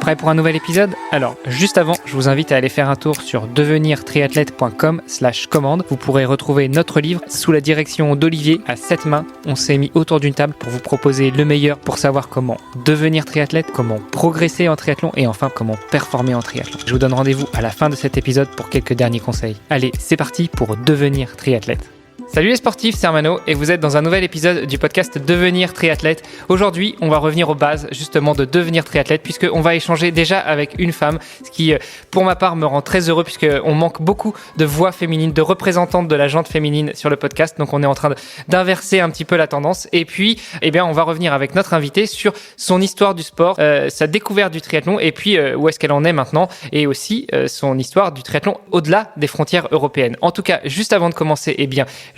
Prêt pour un nouvel épisode ? Alors, juste avant, je vous invite à aller faire un tour sur devenirtriathlète.com/commande. Vous pourrez retrouver notre livre sous la direction d'Olivier à 7 mains. On s'est mis autour d'une table pour vous proposer le meilleur pour savoir comment devenir triathlète, comment progresser en triathlon et enfin comment performer en triathlon. Je vous donne rendez-vous à la fin de cet épisode pour quelques derniers conseils. Allez, c'est parti pour devenir triathlète. Salut les sportifs, c'est Armano et vous êtes dans un nouvel épisode du podcast Devenir triathlète. Aujourd'hui, on va revenir aux bases justement de devenir triathlète puisqu'on va échanger déjà avec une femme, ce qui pour ma part me rend très heureux puisqu'on manque beaucoup de voix féminines, de représentantes de la jante féminine sur le podcast. Donc on est en train d'inverser un petit peu la tendance et puis on va revenir avec notre invitée sur son histoire du sport, sa découverte du triathlon et puis où est-ce qu'elle en est maintenant et aussi son histoire du triathlon au-delà des frontières européennes. En tout cas, juste avant de commencer,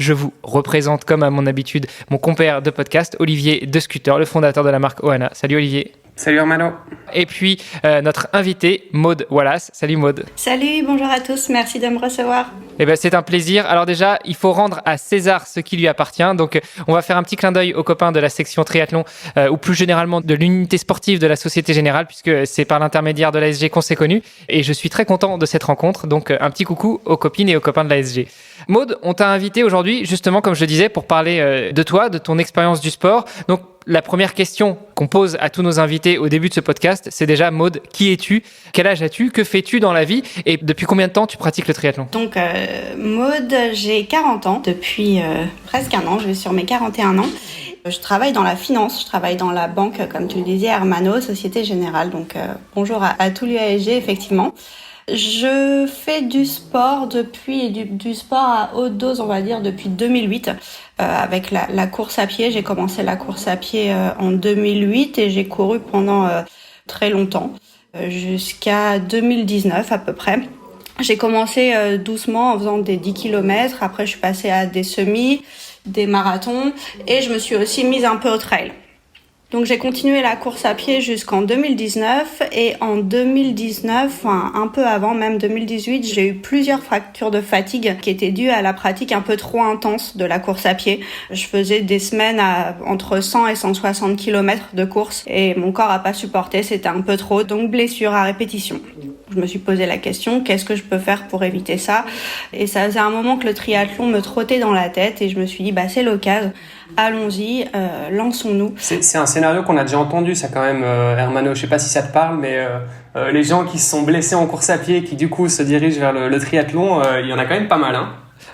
je vous représente, comme à mon habitude, mon compère de podcast, Olivier de Scooter, le fondateur de la marque Ohana. Salut Olivier. Salut Armano. Et puis notre invitée, Maud Wallace. Salut Maud. Salut, bonjour à tous, merci de me recevoir. C'est un plaisir. Alors déjà, il faut rendre à César ce qui lui appartient. Donc on va faire un petit clin d'œil aux copains de la section triathlon ou plus généralement de l'unité sportive de la Société Générale puisque c'est par l'intermédiaire de l'ASG qu'on s'est connus. Et je suis très content de cette rencontre. Donc un petit coucou aux copines et aux copains de l'ASG. Maud, on t'a invité aujourd'hui justement, comme je le disais, pour parler de toi, de ton expérience du sport. Donc la première question qu'on pose à tous nos invités au début de ce podcast, c'est déjà Maud, qui es-tu ? Quel âge as-tu ? Que fais-tu dans la vie ? Et depuis combien de temps tu pratiques le triathlon ? Donc Maud, j'ai 40 ans, depuis presque un an, je vais sur mes 41 ans. Je travaille dans la finance, je travaille dans la banque, comme tu le disais, Armano, Société Générale. Donc bonjour à tous les ASG, effectivement. Je fais du sport du sport à haute dose, on va dire, depuis 2008 avec la course à pied. J'ai commencé la course à pied en 2008 et j'ai couru pendant très longtemps, jusqu'à 2019 à peu près. J'ai commencé doucement en faisant des 10 km, après je suis passée à des semis, des marathons et je me suis aussi mise un peu au trail. Donc j'ai continué la course à pied jusqu'en 2019 et en 2019, un peu avant, même 2018, j'ai eu plusieurs fractures de fatigue qui étaient dues à la pratique un peu trop intense de la course à pied. Je faisais des semaines à entre 100 et 160 km de course et mon corps a pas supporté, c'était un peu trop, donc blessure à répétition. Je me suis posé la question, qu'est-ce que je peux faire pour éviter ça ? Et ça faisait un moment que le triathlon me trottait dans la tête et je me suis dit, c'est l'occasion. Allons-y, lançons-nous. C'est un scénario qu'on a déjà entendu, ça quand même, Hermano. Je sais pas si ça te parle, mais les gens qui se sont blessés en course à pied, qui du coup se dirigent vers le triathlon, il y en a quand même pas mal, hein.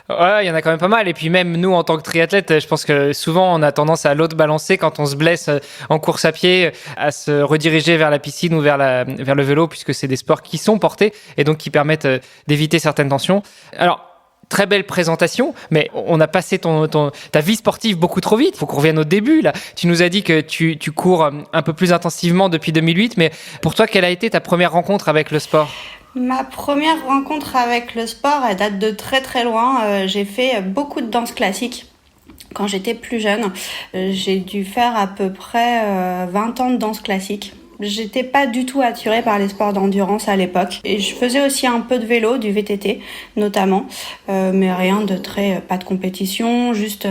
Ouais, il y en a quand même pas mal. Et puis même nous, en tant que triathlètes, je pense que souvent on a tendance à l'autre balancer quand on se blesse en course à pied, à se rediriger vers la piscine ou vers le vélo, puisque c'est des sports qui sont portés et donc qui permettent d'éviter certaines tensions. Alors, très belle présentation, mais on a passé ta vie sportive beaucoup trop vite. Il faut qu'on revienne au début, là. Tu nous as dit que tu cours un peu plus intensivement depuis 2008, mais pour toi, quelle a été ta première rencontre avec le sport ? Ma première rencontre avec le sport, elle date de très très loin. J'ai fait beaucoup de danse classique quand j'étais plus jeune. J'ai dû faire à peu près 20 ans de danse classique. J'étais pas du tout attirée par les sports d'endurance à l'époque. Et je faisais aussi un peu de vélo, du VTT notamment, mais rien de pas de compétition, juste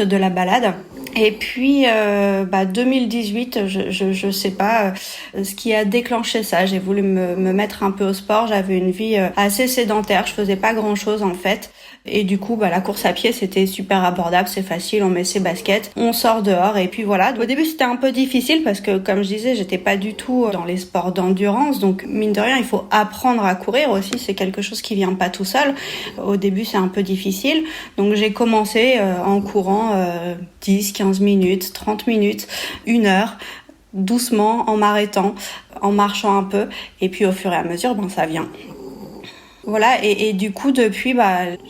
de la balade. Et puis 2018, je sais pas ce qui a déclenché ça. J'ai voulu me mettre un peu au sport. J'avais une vie assez sédentaire. Je faisais pas grand chose en fait. Et du coup, la course à pied, c'était super abordable, c'est facile, on met ses baskets, on sort dehors et puis voilà. Au début, c'était un peu difficile parce que, comme je disais, j'étais pas du tout dans les sports d'endurance. Donc, mine de rien, il faut apprendre à courir aussi. C'est quelque chose qui vient pas tout seul. Au début, c'est un peu difficile. Donc, j'ai commencé en courant 10, 15 minutes, 30 minutes, 1 heure, doucement, en m'arrêtant, en marchant un peu. Et puis, au fur et à mesure, ça vient. Voilà, et du coup, depuis,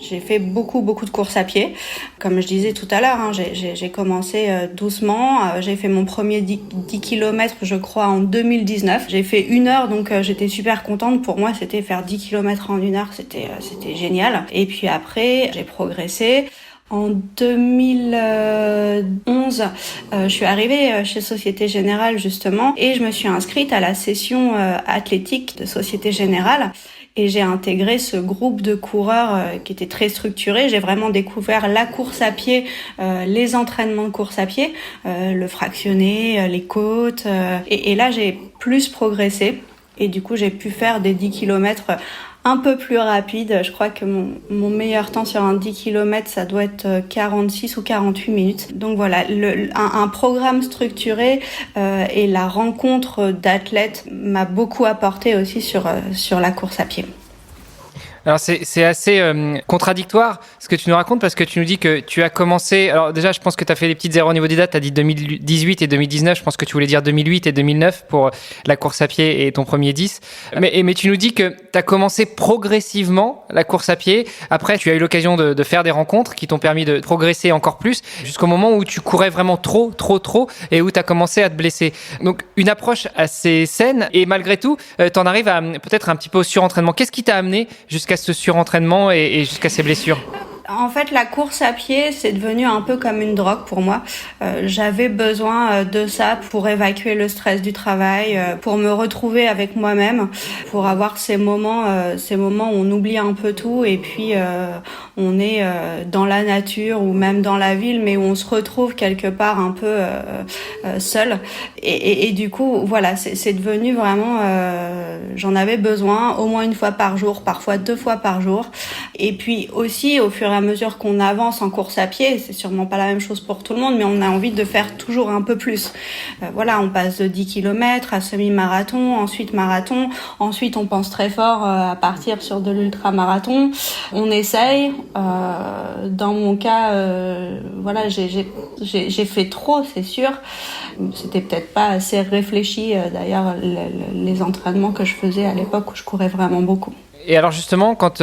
j'ai fait beaucoup de courses à pied. Comme je disais tout à l'heure, j'ai commencé doucement. J'ai fait mon premier 10 km, je crois, en 2019. J'ai fait 1 heure, donc j'étais super contente. Pour moi, c'était faire 10 km en 1 heure, c'était génial. Et puis après, j'ai progressé. En 2011, je suis arrivée chez Société Générale, justement, et je me suis inscrite à la session athlétique de Société Générale. Et j'ai intégré ce groupe de coureurs qui était très structuré. J'ai vraiment découvert la course à pied, les entraînements de course à pied, le fractionné, les côtes. Et là, j'ai plus progressé. Et du coup, j'ai pu faire des 10 kilomètres un peu plus rapides. Je crois que mon meilleur temps sur un 10 km, ça doit être 46 ou 48 minutes. Donc voilà, un programme structuré et la rencontre d'athlètes m'a beaucoup apporté aussi sur la course à pied. Alors c'est assez contradictoire ce que tu nous racontes, parce que tu nous dis que tu as commencé... Alors déjà, je pense que tu as fait des petites erreurs au niveau des dates. Tu as dit 2018 et 2019. Je pense que tu voulais dire 2008 et 2009 pour la course à pied et ton premier 10. Mais tu nous dis que tu as commencé progressivement la course à pied. Après, tu as eu l'occasion de faire des rencontres qui t'ont permis de progresser encore plus jusqu'au moment où tu courais vraiment trop et où tu as commencé à te blesser. Donc une approche assez saine, et malgré tout, tu en arrives à peut-être un petit peu au surentraînement. Qu'est-ce qui t'a amené jusqu'à ce surentraînement et jusqu'à ces blessures? En fait, la course à pied, c'est devenu un peu comme une drogue pour moi. J'avais besoin de ça pour évacuer le stress du travail, pour me retrouver avec moi-même, pour avoir ces moments où on oublie un peu tout et puis on est dans la nature ou même dans la ville, mais où on se retrouve quelque part un peu seul. Et du coup, voilà, c'est devenu vraiment... j'en avais besoin au moins une fois par jour, parfois 2 fois par jour. Et puis aussi, au fur et à mesure qu'on avance en course à pied, c'est sûrement pas la même chose pour tout le monde, mais on a envie de faire toujours un peu plus. Voilà, on passe de 10 km à semi-marathon, ensuite marathon, ensuite on pense très fort à partir sur de l'ultra-marathon. On essaye. Dans mon cas, voilà, j'ai fait trop, c'est sûr. C'était peut-être pas assez réfléchi, d'ailleurs, les entraînements que je faisais à l'époque où je courais vraiment beaucoup. Et alors justement, quand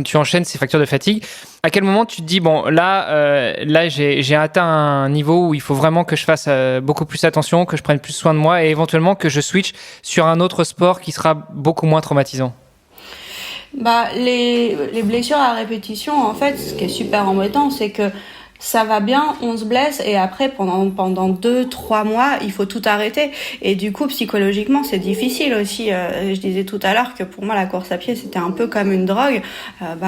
tu enchaînes ces facteurs de fatigue, à quel moment tu te dis, bon, là j'ai atteint un niveau où il faut vraiment que je fasse beaucoup plus attention, que je prenne plus soin de moi et éventuellement que je switch sur un autre sport qui sera beaucoup moins traumatisant? Les blessures à répétition, en fait, ce qui est super embêtant, c'est que ça va bien, on se blesse et après pendant 2-3 mois, il faut tout arrêter. Et du coup, psychologiquement, c'est difficile aussi. Je disais tout à l'heure que pour moi, la course à pied, c'était un peu comme une drogue.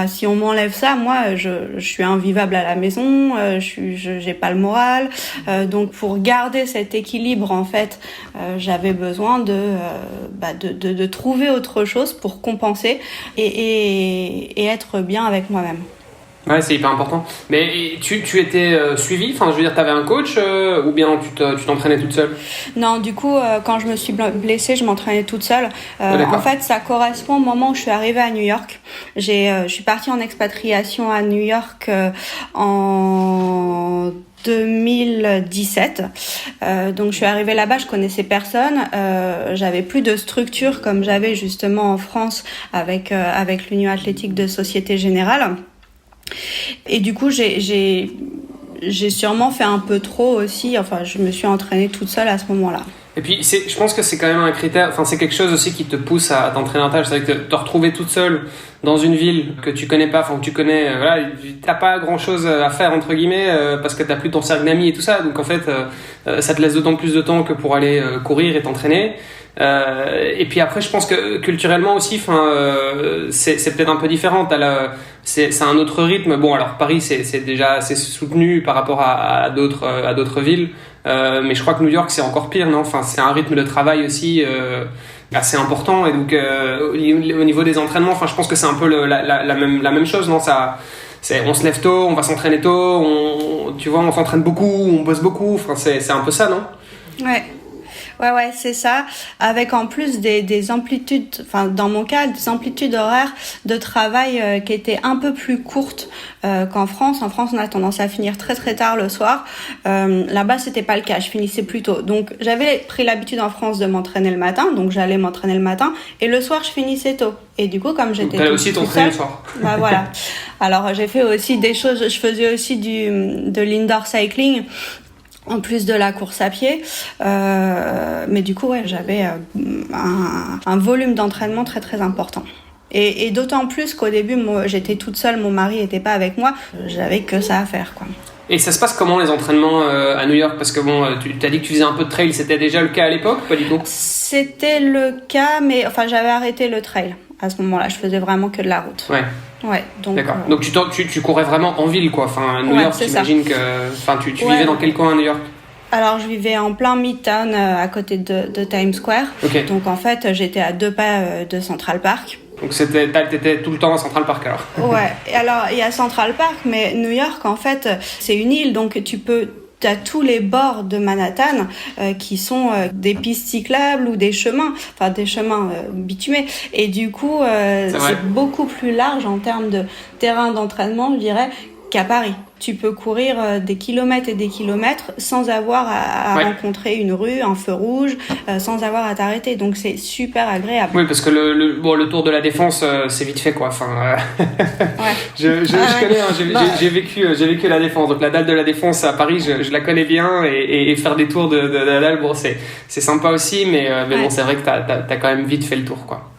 Si on m'enlève ça, moi, je suis invivable à la maison, j'ai pas le moral. Donc pour garder cet équilibre, en fait, j'avais besoin de trouver autre chose pour compenser et être bien avec moi-même. Ouais, c'est hyper important. Mais tu étais suivie, enfin je veux dire, t'avais un coach ou bien tu t'entraînais toute seule? Non, du coup, quand je me suis blessée, je m'entraînais toute seule. En fait, ça correspond au moment où je suis arrivée à New York. Je suis partie en expatriation à New York en 2017. Donc je suis arrivée là-bas, je connaissais personne, j'avais plus de structure comme j'avais justement en France avec l'Union athlétique de Société Générale. Et du coup, j'ai sûrement fait un peu trop aussi. Enfin, je me suis entraînée toute seule à ce moment-là. Et puis, je pense que c'est quand même un critère, enfin, c'est quelque chose aussi qui te pousse à t'entraîner davantage. C'est vrai que te retrouver toute seule dans une ville que tu connais pas, enfin, que tu connais, voilà, t'as pas grand chose à faire, entre guillemets, parce que t'as plus ton cercle d'amis et tout ça. Donc, en fait, ça te laisse d'autant plus de temps que pour aller courir et t'entraîner. Et puis après, je pense que culturellement aussi, c'est peut-être un peu différent. C'est un autre rythme. Bon, alors Paris, c'est déjà assez soutenu par rapport à d'autres villes. Mais je crois que New York, c'est encore pire, non? Enfin, c'est un rythme de travail aussi assez important. Et donc, au niveau des entraînements, enfin, je pense que c'est un peu la même chose, non? On se lève tôt, on va s'entraîner tôt, tu vois, on s'entraîne beaucoup, on bosse beaucoup. Enfin, c'est un peu ça, non? Ouais. Ouais, c'est ça. Avec en plus des amplitudes, enfin dans mon cas, des amplitudes horaires de travail qui étaient un peu plus courtes qu'en France. En France, on a tendance à finir très très tard le soir. Là-bas, c'était pas le cas. Je finissais plus tôt. Donc, j'avais pris l'habitude en France de m'entraîner le matin. Donc, j'allais m'entraîner le matin et le soir, je finissais tôt. Et du coup, comme j'étais aussi t'entraîner le soir. Voilà. Alors, j'ai fait aussi des choses. Je faisais aussi de l'indoor cycling. En plus de la course à pied, mais du coup, ouais, j'avais un volume d'entraînement très très important. Et d'autant plus qu'au début, moi, j'étais toute seule, mon mari était pas avec moi, j'avais que ça à faire, quoi. Et ça se passe comment les entraînements à New York? Parce que bon, tu t'as dit que tu faisais un peu de trail, c'était déjà le cas à l'époque ou pas du tout? C'était le cas, mais enfin, j'avais arrêté le trail à ce moment-là. Je faisais vraiment que de la route. Ouais, donc. D'accord. Donc tu courais vraiment en ville, quoi. Enfin, à New York, j'imagine que. Enfin, tu vivais dans quel coin à New York? Alors, je vivais en plein Midtown, à côté de Times Square. Okay. Donc, en fait, j'étais à 2 pas de Central Park. Donc, t'étais tout le temps à Central Park, alors? Ouais. Et alors, il y a Central Park, mais New York, en fait, c'est une île, donc t'as tous les bords de Manhattan qui sont des pistes cyclables ou des chemins bitumés. Et du coup, c'est beaucoup plus large en termes de terrain d'entraînement, je dirais, qu'à Paris. Tu peux courir des kilomètres et des kilomètres sans avoir à rencontrer une rue, un feu rouge, sans avoir à t'arrêter. Donc c'est super agréable. Oui, parce que le tour de la Défense, c'est vite fait, quoi. Enfin, je connais, hein, j'ai vécu la Défense. Donc la dalle de la Défense à Paris, je la connais bien, et faire des tours de la dalle, bon, c'est sympa aussi, mais bon, c'est vrai que t'as quand même vite fait le tour, quoi.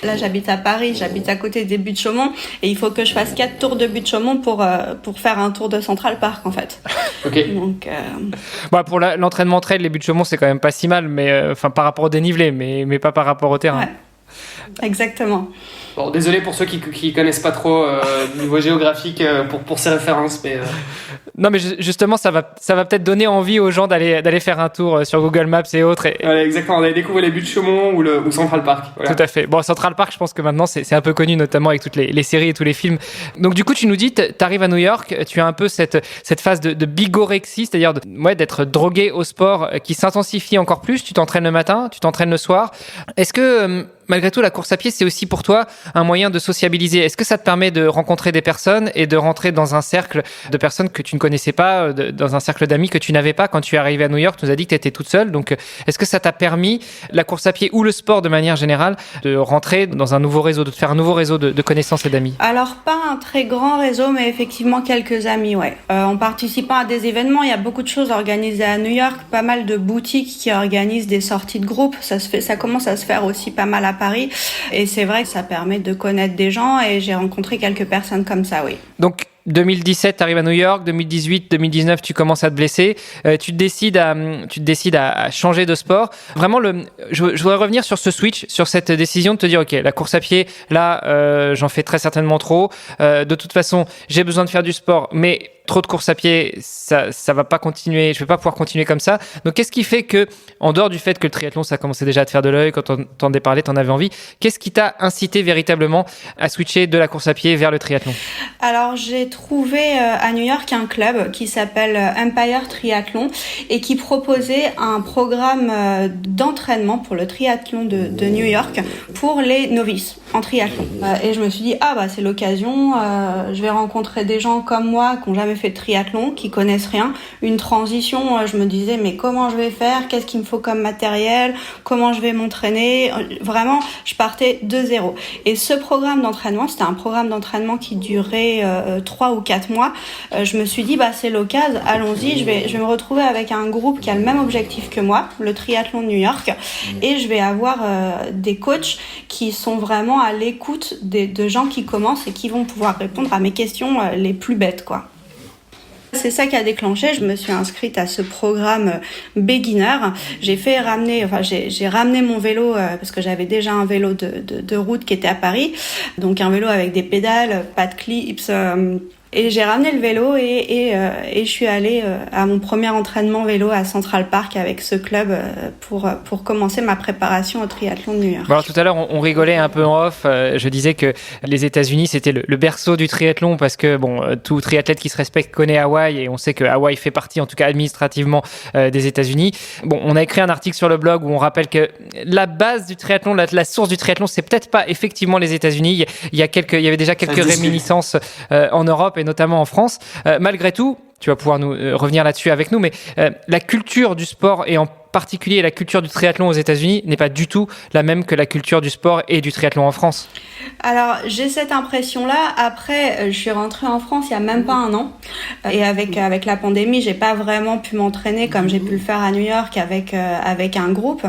Là, j'habite à Paris, j'habite à côté des Buttes-Chaumont et il faut que je fasse 4 tours de Buttes-Chaumont pour faire un tour de Central Park, en fait. Ok. Donc, pour l'entraînement trail, les Buttes-Chaumont, c'est quand même pas si mal, mais par rapport au dénivelé, mais pas par rapport au terrain. Ouais. Exactement. Bon, désolé pour ceux qui connaissent pas trop le niveau géographique pour ces références, mais... Non, mais justement, ça va peut-être donner envie aux gens d'aller faire un tour sur Google Maps et autres. Voilà, exactement, on allait découvrir les Buttes-Chaumont ou Central Park. Voilà. Tout à fait. Bon, Central Park, je pense que maintenant, c'est un peu connu, notamment avec toutes les séries et tous les films. Donc, du coup, tu nous dis, t'arrives à New York, tu as un peu cette phase de bigorexie, c'est-à-dire d'être drogué au sport qui s'intensifie encore plus. Tu t'entraînes le matin, tu t'entraînes le soir. Est-ce que... malgré tout, la course à pied, c'est aussi pour toi un moyen de sociabiliser. Est-ce que ça te permet de rencontrer des personnes et de rentrer dans un cercle de personnes que tu ne connaissais pas, dans un cercle d'amis que tu n'avais pas quand tu es arrivé à New York? Tu nous as dit que tu étais toute seule. Donc, est-ce que ça t'a permis, la course à pied ou le sport de manière générale, de rentrer dans un nouveau réseau, de te faire un nouveau réseau de connaissances et d'amis? Alors, pas un très grand réseau, mais effectivement quelques amis, ouais. En participant à des événements, il y a beaucoup de choses organisées à New York, pas mal de boutiques qui organisent des sorties de groupe. Ça commence à se faire aussi pas mal à Paris, et c'est vrai que ça permet de connaître des gens, et j'ai rencontré quelques personnes comme ça, oui. Donc 2017, tu arrives à New York, 2018, 2019, tu commences à te blesser, tu te décides à changer de sport. Vraiment, je voudrais revenir sur ce switch, sur cette décision de te dire, ok, la course à pied, là, j'en fais très certainement trop. De toute façon, j'ai besoin de faire du sport, mais trop de course à pied, ça va pas continuer, je vais pas pouvoir continuer comme ça. Donc, qu'est-ce qui fait que, en dehors du fait que le triathlon, ça commençait déjà à te faire de l'œil, quand on t'en parlait, t'en avais envie, qu'est-ce qui t'a incité véritablement à switcher de la course à pied vers le triathlon? Alors, j'ai trouvé à New York un club qui s'appelle Empire Triathlon et qui proposait un programme d'entraînement pour le triathlon de New York pour les novices en triathlon. Et je me suis dit, c'est l'occasion, je vais rencontrer des gens comme moi qui n'ont jamais fait de triathlon, qui connaissent rien. Une transition, je me disais, mais comment je vais faire? Qu'est-ce qu'il me faut comme matériel? Comment je vais m'entraîner? Vraiment, je partais de zéro. Et ce programme d'entraînement, c'était un programme d'entraînement qui durait 3 ou 4 mois. Je me suis dit, c'est l'occasion, allons-y, je vais me retrouver avec un groupe qui a le même objectif que moi, le triathlon de New York, et je vais avoir des coachs qui sont vraiment à l'écoute de gens qui commencent et qui vont pouvoir répondre à mes questions les plus bêtes, quoi. C'est ça qui a déclenché. Je me suis inscrite à ce programme beginner. J'ai ramené mon vélo parce que j'avais déjà un vélo de route qui était à Paris. Donc un vélo avec des pédales, pas de clips. Et j'ai ramené le vélo et je suis allée à mon premier entraînement vélo à Central Park avec ce club pour commencer ma préparation au triathlon de New York. Alors tout à l'heure, on rigolait un peu en off. Je disais que les États-Unis, c'était le berceau du triathlon parce que tout triathlète qui se respecte connaît Hawaï et on sait que Hawaï fait partie, en tout cas administrativement, des États-Unis. Bon, on a écrit un article sur le blog où on rappelle que la base du triathlon, la source du triathlon, c'est peut-être pas effectivement les États-Unis. Il y avait déjà quelques réminiscences en Europe et notamment en France. Malgré tout, tu vas pouvoir nous revenir là-dessus avec nous, mais la culture du sport et en particulier la culture du triathlon aux États-Unis n'est pas du tout la même que la culture du sport et du triathlon en France. Alors, j'ai cette impression-là. Après, je suis rentrée en France il y a même pas un an. Et avec la pandémie, j'ai pas vraiment pu m'entraîner comme j'ai pu le faire à New York avec un groupe.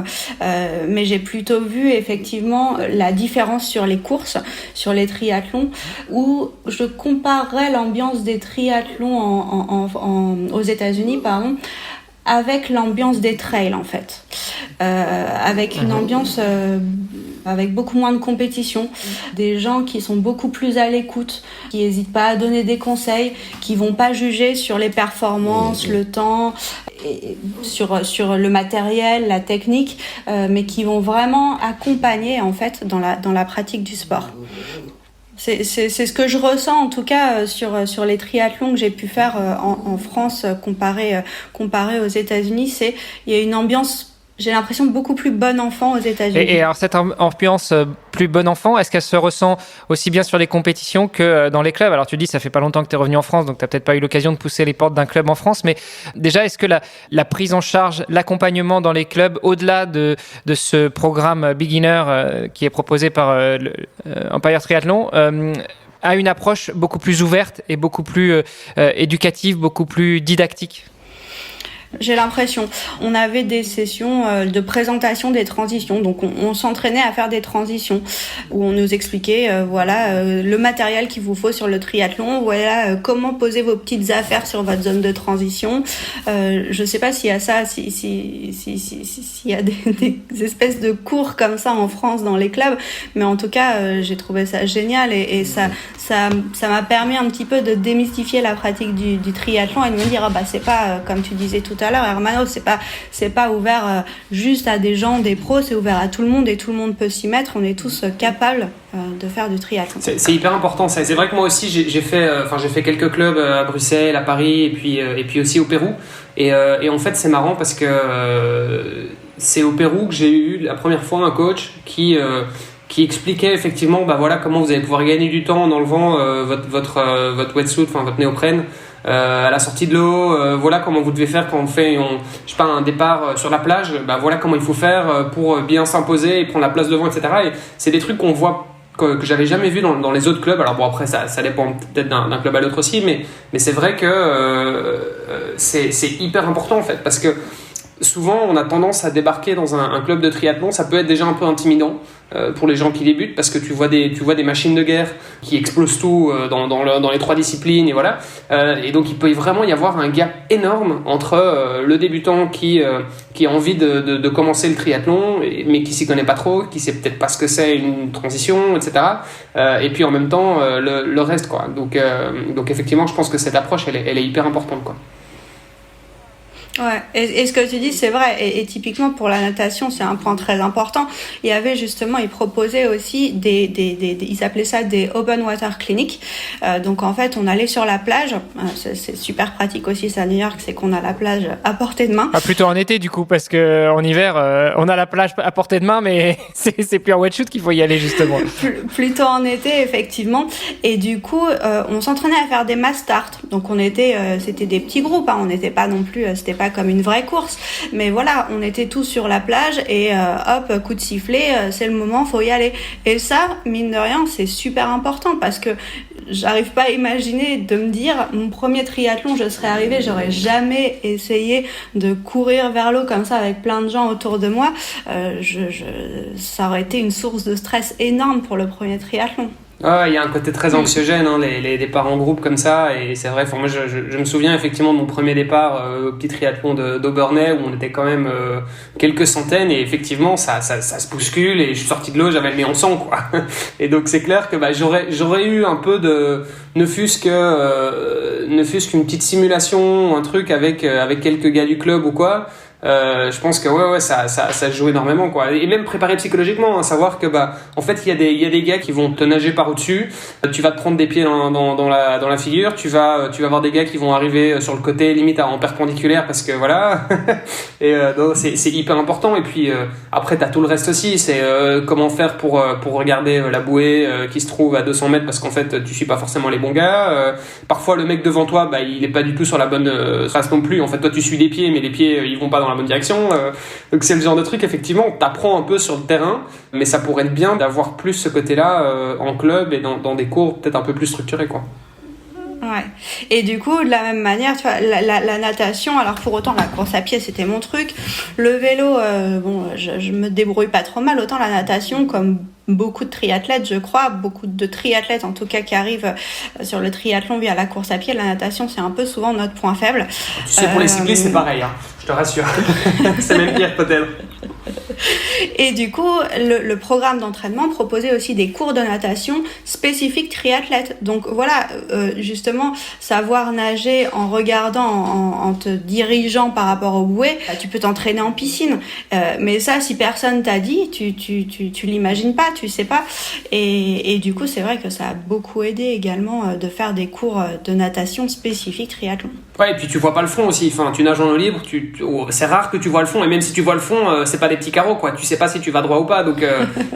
Mais j'ai plutôt vu effectivement la différence sur les courses, sur les triathlons, où je comparerais l'ambiance des triathlons aux États-Unis, avec l'ambiance des trails en fait, avec une ambiance avec beaucoup moins de compétition, des gens qui sont beaucoup plus à l'écoute, qui n'hésitent pas à donner des conseils, qui vont pas juger sur les performances, le temps, et sur le matériel, la technique, mais qui vont vraiment accompagner en fait dans la pratique du sport. C'est ce que je ressens en tout cas sur les triathlons que j'ai pu faire en France comparé aux États-Unis. Il y a une ambiance, j'ai l'impression, beaucoup plus bon enfant aux États-Unis. Et alors cette ambiance plus bon enfant, est-ce qu'elle se ressent aussi bien sur les compétitions que dans les clubs? Alors tu dis, ça fait pas longtemps que tu es revenu en France, donc tu n'as peut-être pas eu l'occasion de pousser les portes d'un club en France, mais déjà, est-ce que la prise en charge, l'accompagnement dans les clubs, au-delà de ce programme Beginner qui est proposé par Empire Triathlon, a une approche beaucoup plus ouverte et beaucoup plus éducative, beaucoup plus didactique? J'ai l'impression. On avait des sessions de présentation des transitions, donc on s'entraînait à faire des transitions où on nous expliquait le matériel qu'il vous faut sur le triathlon, comment poser vos petites affaires sur votre zone de transition. Je sais pas s'il y a ça, s'il y a des espèces de cours comme ça en France dans les clubs, mais en tout cas j'ai trouvé ça génial et ça m'a permis un petit peu de démystifier la pratique du triathlon et de me dire c'est pas comme tu disais tout à l'heure, Hermano, c'est pas ouvert juste à des gens, des pros, c'est ouvert à tout le monde et tout le monde peut s'y mettre. On est tous capables de faire du triathlon. C'est hyper important ça. C'est vrai que moi aussi j'ai fait quelques clubs à Bruxelles, à Paris et puis aussi au Pérou. Et en fait c'est marrant parce que c'est au Pérou que j'ai eu la première fois un coach qui expliquait effectivement comment vous allez pouvoir gagner du temps en enlevant votre wetsuit, votre néoprène à la sortie de l'eau, comment vous devez faire quand on fait un départ sur la plage, voilà comment il faut faire pour bien s'imposer et prendre la place devant, etc. Et c'est des trucs qu'on voit que j'avais jamais vu dans les autres clubs. Alors bon, après ça dépend peut-être d'un club à l'autre aussi, mais c'est vrai que c'est hyper important en fait, parce que souvent on a tendance à débarquer dans un club de triathlon, ça peut être déjà un peu intimidant pour les gens qui débutent, parce que tu vois des machines de guerre qui explosent tout dans les 3 disciplines, et donc il peut vraiment y avoir un gap énorme entre le débutant qui a envie de commencer le triathlon mais qui s'y connaît pas trop, qui sait peut-être pas ce que c'est une transition, etc., et puis en même temps le reste, quoi. Donc effectivement je pense que cette approche elle est hyper importante, quoi. Ouais, et ce que tu dis, c'est vrai. Et typiquement pour la natation, c'est un point très important. Il y avait justement, ils proposaient aussi ils appelaient ça des open water clinics. Donc en fait, on allait sur la plage. C'est super pratique aussi, ça à New York, c'est qu'on a la plage à portée de main. Plutôt en été du coup, parce que en hiver, on a la plage à portée de main, mais c'est plus en wetsuit qu'il faut y aller justement. Plutôt en été, effectivement. Et du coup, on s'entraînait à faire des mass start. Donc c'était des petits groupes. On n'était pas non plus, c'était pas comme une vraie course, mais voilà, on était tous sur la plage et coup de sifflet, c'est le moment, faut y aller. Et ça, mine de rien, c'est super important, parce que j'arrive pas à imaginer de me dire, mon premier triathlon, je serais arrivée, j'aurais jamais essayé de courir vers l'eau comme ça avec plein de gens autour de moi. Ça aurait été une source de stress énorme pour le premier triathlon. Il y a un côté très anxiogène, les départs en groupe comme ça, et c'est vrai, moi je me souviens effectivement de mon premier départ au petit triathlon d'Aubernais, où on était quand même quelques centaines, et effectivement ça se bouscule, et je suis sorti de l'eau, j'avais le nez en sang, quoi. Et donc c'est clair que j'aurais eu un peu de ne fût-ce qu'une petite simulation, un truc avec quelques gars du club ou quoi. Je pense que ça joue énormément, quoi. Et même préparer psychologiquement, savoir que en fait il y a des gars qui vont te nager par au-dessus, tu vas te prendre des pieds dans la figure, tu vas avoir des gars qui vont arriver sur le côté limite en perpendiculaire, parce que voilà. Et donc c'est hyper important. Et puis après t'as tout le reste aussi, c'est comment faire pour regarder la bouée qui se trouve à 200 mètres, parce qu'en fait tu suis pas forcément les bons gars. Parfois le mec devant toi il est pas du tout sur la bonne trace non plus. En fait toi tu suis des pieds, mais les pieds ils vont pas dans la bonne direction, donc c'est le genre de truc, effectivement t'apprends un peu sur le terrain, mais ça pourrait être bien d'avoir plus ce côté-là en club et dans des cours peut-être un peu plus structurés, quoi. Ouais. Et du coup, de la même manière, tu vois, la natation, alors pour autant la course à pied c'était mon truc, le vélo, je me débrouille pas trop mal, autant la natation, comme beaucoup de triathlètes, je crois, beaucoup de triathlètes en tout cas qui arrivent sur le triathlon via la course à pied, la natation c'est un peu souvent notre point faible. Tu sais, pour les cyclistes c'est pareil, je te rassure. C'est même pire peut-être. Et du coup, le programme d'entraînement proposait aussi des cours de natation spécifiques triathlètes. Donc voilà, justement, savoir nager en regardant, en te dirigeant par rapport aux bouées, tu peux t'entraîner en piscine. Mais ça, si personne t'a dit, tu l'imagines pas, tu sais pas. Et du coup, c'est vrai que ça a beaucoup aidé également de faire des cours de natation spécifiques triathlon. Ouais, et puis tu vois pas le fond aussi. Enfin, tu nages en eau libre, c'est rare que tu vois le fond. Et même si tu vois le fond, c'est pas des petits carreaux, quoi. Tu sais pas si tu vas droit ou pas. Donc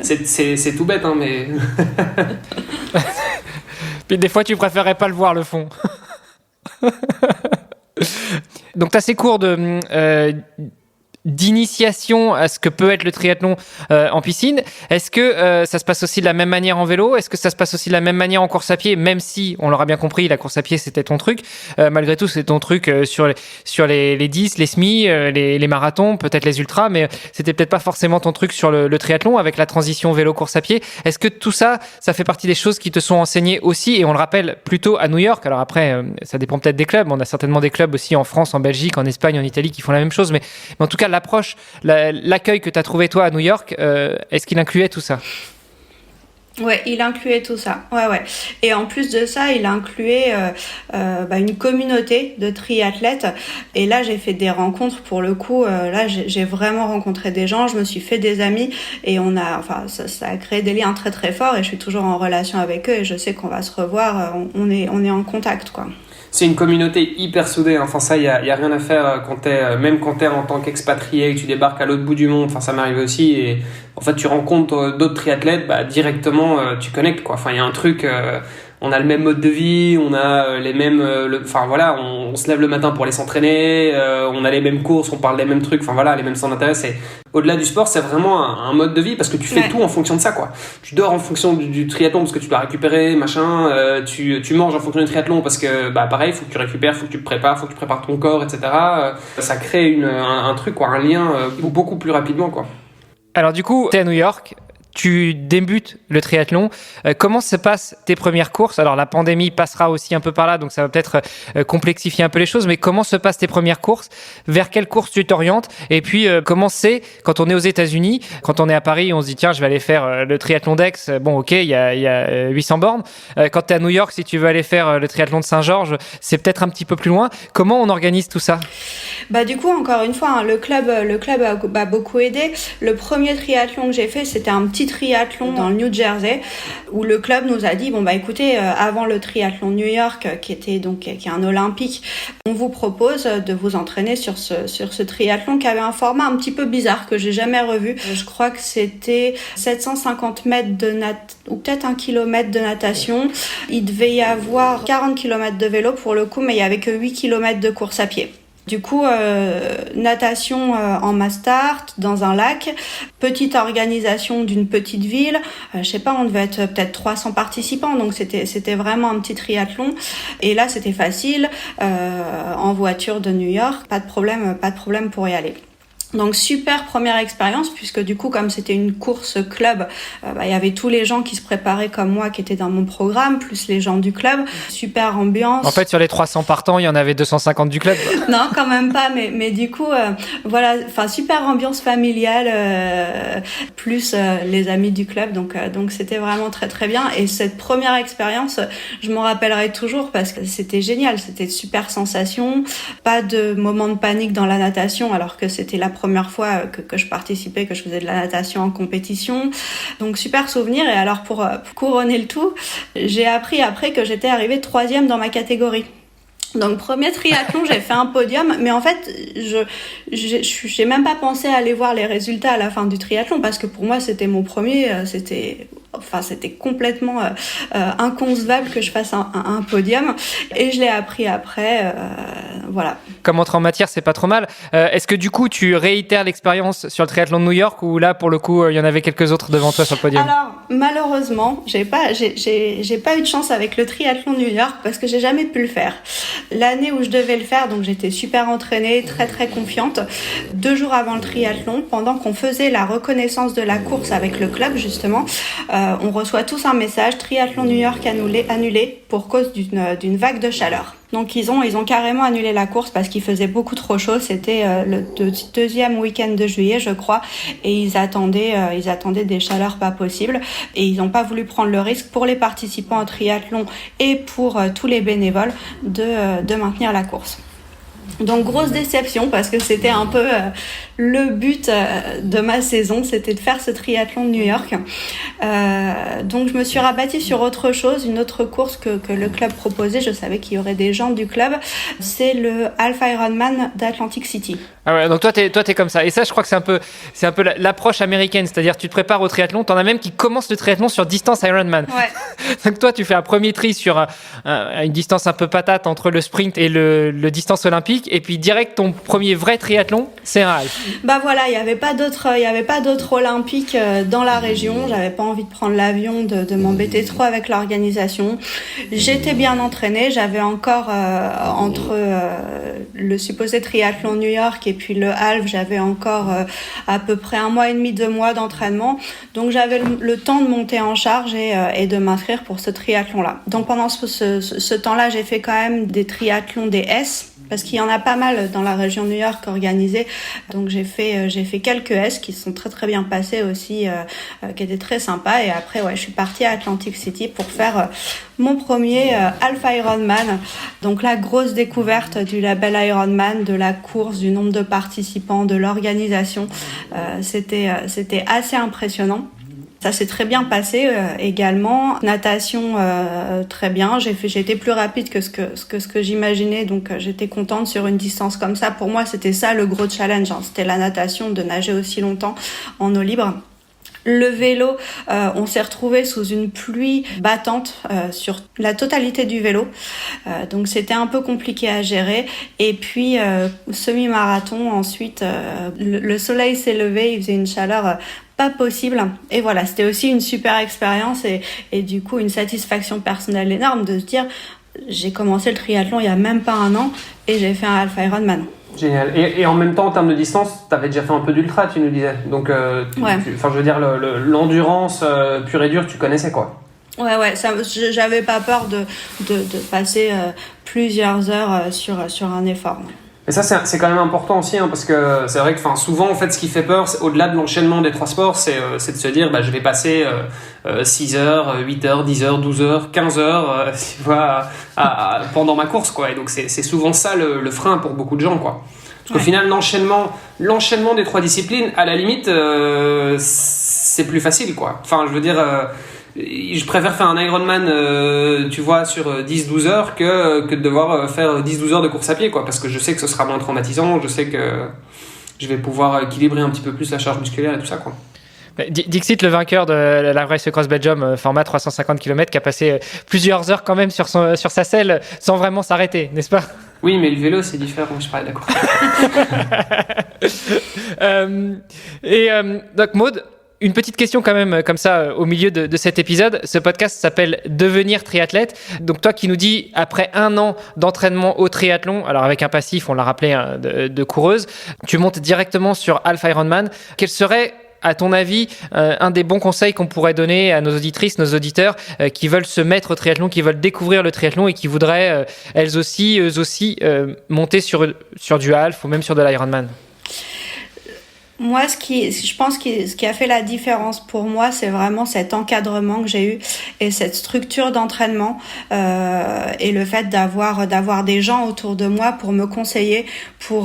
c'est tout bête, hein, mais. Puis des fois, tu préférais pas le voir, le fond. Donc, tu as ces cours d'initiation à ce que peut être le triathlon en piscine. Est-ce que ça se passe aussi de la même manière en vélo ? Est-ce que ça se passe aussi de la même manière en course à pied ? Même si, on l'aura bien compris, la course à pied, c'était ton truc. Malgré tout, c'est ton truc sur les 10, les semi, les marathons, peut-être les ultras, mais c'était peut-être pas forcément ton truc sur le triathlon avec la transition vélo-course à pied. Est-ce que tout ça, ça fait partie des choses qui te sont enseignées aussi ? Et on le rappelle, plutôt à New York. Alors après, ça dépend peut-être des clubs. On a certainement des clubs aussi en France, en Belgique, en Espagne, en Italie qui font la même chose. Mais en tout cas, l'approche, l'accueil que tu as trouvé toi à New York, est-ce qu'il incluait tout ça ? Ouais, il incluait tout ça. Ouais. Et en plus de ça, il incluait une communauté de triathlètes. Et là, j'ai fait des rencontres pour le coup. Là, j'ai vraiment rencontré des gens. Je me suis fait des amis et ça a créé des liens très très forts. Et je suis toujours en relation avec eux. Et je sais qu'on va se revoir. On est en contact, quoi. C'est une communauté hyper soudée. Enfin, ça, y a rien à faire même quand t'es en tant qu'expatrié et que tu débarques à l'autre bout du monde. Enfin, ça m'arrive aussi. Et en fait, tu rencontres d'autres triathlètes, directement, tu connectes, quoi. Enfin, il y a un truc, on a le même mode de vie, on a les mêmes, on se lève le matin pour aller s'entraîner, on a les mêmes courses, on parle des mêmes trucs. Enfin, voilà, les mêmes centres d'intérêt. C'est, au-delà du sport, c'est vraiment un mode de vie parce que tu fais tout en fonction de ça, quoi. Tu dors en fonction du triathlon parce que tu dois récupérer, machin, tu manges en fonction du triathlon parce que, pareil, faut que tu récupères, faut que tu te prépares, faut que tu prépares ton corps, etc. Ça crée un truc, quoi, un lien beaucoup plus rapidement, quoi. Alors du coup, t'es à New York, tu débutes le triathlon. Comment se passent tes premières courses ? Alors la pandémie passera aussi un peu par là, donc ça va peut-être complexifier un peu les choses, mais comment se passent tes premières courses ? Vers quelle course tu t'orientes ? Et puis comment c'est quand on est aux États-Unis, quand on est à Paris, on se dit tiens, je vais aller faire le triathlon d'Aix. Bon, ok, il y a 800 bornes. Quand tu es à New York, si tu veux aller faire le triathlon de Saint-Georges, c'est peut-être un petit peu plus loin. Comment on organise tout ça ? Du coup, encore une fois, le club a beaucoup aidé. Le premier triathlon que j'ai fait, c'était un petit triathlon dans le New Jersey où le club nous a dit écoutez, avant le triathlon New York qui est un olympique, on vous propose de vous entraîner sur ce triathlon qui avait un format un petit peu bizarre que j'ai jamais revu. Je crois que c'était 750 mètres ou peut-être 1 kilomètre de natation. Il devait y avoir 40 kilomètres de vélo pour le coup, mais il y avait que 8 kilomètres de course à pied. Du coup, natation en mass start dans un lac, petite organisation d'une petite ville. Je sais pas, on devait être peut-être 300 participants, donc c'était vraiment un petit triathlon. Et là, c'était facile, en voiture de New York, pas de problème pour y aller. Donc super première expérience puisque du coup comme c'était une course club, il y avait tous les gens qui se préparaient comme moi qui étaient dans mon programme plus les gens du club. Super ambiance. En fait sur les 300 partants, il y en avait 250 du club. Non, quand même pas, mais du coup super ambiance familiale plus les amis du club donc c'était vraiment très très bien et cette première expérience, je m'en rappellerai toujours parce que c'était génial, c'était une super sensation, pas de moment de panique dans la natation alors que c'était la première fois que je participais, que je faisais de la natation en compétition. Donc super souvenir. Et alors pour couronner le tout, j'ai appris après que j'étais arrivée 3e dans ma catégorie. Donc premier triathlon, j'ai fait un podium, mais en fait, j'ai même pas pensé à aller voir les résultats à la fin du triathlon parce que pour moi c'était mon premier, c'était complètement inconcevable que je fasse un podium et je l'ai appris après, voilà. Comme entrée en matière, c'est pas trop mal. Est-ce que du coup tu réitères l'expérience sur le triathlon de New York ou là pour le coup il y en avait quelques autres devant toi sur le podium ? Alors malheureusement, j'ai pas eu de chance avec le triathlon New York parce que j'ai jamais pu le faire. L'année où je devais le faire, donc j'étais super entraînée, très très confiante. 2 jours avant le triathlon, pendant qu'on faisait la reconnaissance de la course avec le club justement, on reçoit tous un message, triathlon New York annulé pour cause d'une vague de chaleur. Donc ils ont carrément annulé la course parce qu'il faisait beaucoup trop chaud. C'était le deuxième week-end de juillet, je crois, et ils attendaient des chaleurs pas possibles. Et ils n'ont pas voulu prendre le risque pour les participants au triathlon et pour tous les bénévoles de maintenir la course. Donc grosse déception parce que c'était un peu le but de ma saison, c'était de faire ce triathlon de New York. Donc je me suis rabattue sur autre chose, une autre course que le club proposait. Je savais qu'il y aurait des gens du club. C'est le Half Ironman d'Atlantic City. Ah ouais, donc toi t'es comme ça. Et ça, je crois que c'est un peu l'approche américaine, c'est-à-dire tu te prépares au triathlon. T'en as même qui commencent le triathlon sur distance Ironman. Ouais. Donc toi, tu fais un premier tri sur une distance un peu patate entre le sprint et le distance olympique, et puis direct ton premier vrai triathlon, c'est un half. Bah voilà, il y avait pas d'autres olympiques dans la région. J'avais pas envie de prendre l'avion, de m'embêter trop avec l'organisation. J'étais bien entraînée. J'avais encore entre le supposé triathlon New York et puis le half, j'avais encore à peu près 1 mois et demi, 2 mois d'entraînement. Donc j'avais le temps de monter en charge et de m'inscrire pour ce triathlon-là. Donc pendant ce temps-là, j'ai fait quand même des triathlons des S. Parce qu'il y en a pas mal dans la région New York organisés. Donc j'ai fait quelques S qui se sont très très bien passés aussi, qui étaient très sympas. Et après, je suis partie à Atlantic City pour faire mon premier Half Ironman. Donc la grosse découverte du label Ironman, de la course, du nombre de participants, de l'organisation. C'était assez impressionnant. Ça s'est très bien passé également. Natation, très bien. J'ai été plus rapide que ce que j'imaginais, donc j'étais contente sur une distance comme ça. Pour moi, c'était ça le gros challenge. C'était la natation, de nager aussi longtemps en eau libre. Le vélo, on s'est retrouvé sous une pluie battante sur la totalité du vélo, donc c'était un peu compliqué à gérer. Et puis semi-marathon, ensuite le soleil s'est levé, il faisait une chaleur pas possible, et voilà, c'était aussi une super expérience et du coup une satisfaction personnelle énorme de se dire j'ai commencé le triathlon il y a même pas 1 an et j'ai fait un Half Ironman. Génial. Et en même temps, en termes de distance, tu avais déjà fait un peu d'ultra, tu nous disais. Donc, ouais. Je veux dire, l'endurance pure et dure, tu connaissais quoi. Ouais, j'avais pas peur de passer plusieurs heures sur un effort. Et ça, c'est quand même important aussi, hein, parce que c'est vrai que souvent, en fait, ce qui fait peur, au-delà de l'enchaînement des 3 sports, c'est de se dire, je vais passer 6 heures, 8 heures, 10 heures, 12 heures, 15 heures, tu vois, pendant ma course, quoi. Et donc, c'est souvent ça le frein pour beaucoup de gens, quoi. Parce qu'au final, l'enchaînement des 3 disciplines, à la limite, c'est plus facile, quoi. Enfin, je veux dire... je préfère faire un Ironman tu vois, sur 10-12 heures que de devoir faire 10-12 heures de course à pied, quoi, parce que je sais que ce sera moins traumatisant, je sais que je vais pouvoir équilibrer un petit peu plus la charge musculaire et tout ça, quoi. Dixit, le vainqueur de la Race Across Belgium format 350 km, qui a passé plusieurs heures quand même sur sa selle sans vraiment s'arrêter, n'est-ce pas ? Oui, mais le vélo, c'est différent, je parlais, d'accord. Donc Maud, une petite question quand même, comme ça, au milieu de cet épisode. Ce podcast s'appelle « Devenir triathlète ». Donc toi qui nous dis, après 1 an d'entraînement au triathlon, alors avec un passif, on l'a rappelé, hein, de coureuse, tu montes directement sur Half Ironman. Quel serait, à ton avis, un des bons conseils qu'on pourrait donner à nos auditrices, nos auditeurs qui veulent se mettre au triathlon, qui veulent découvrir le triathlon et qui voudraient, eux aussi, monter sur du half ou même sur de l'Ironman? Moi, je pense que ce qui a fait la différence pour moi, c'est vraiment cet encadrement que j'ai eu et cette structure d'entraînement et le fait d'avoir des gens autour de moi pour me conseiller,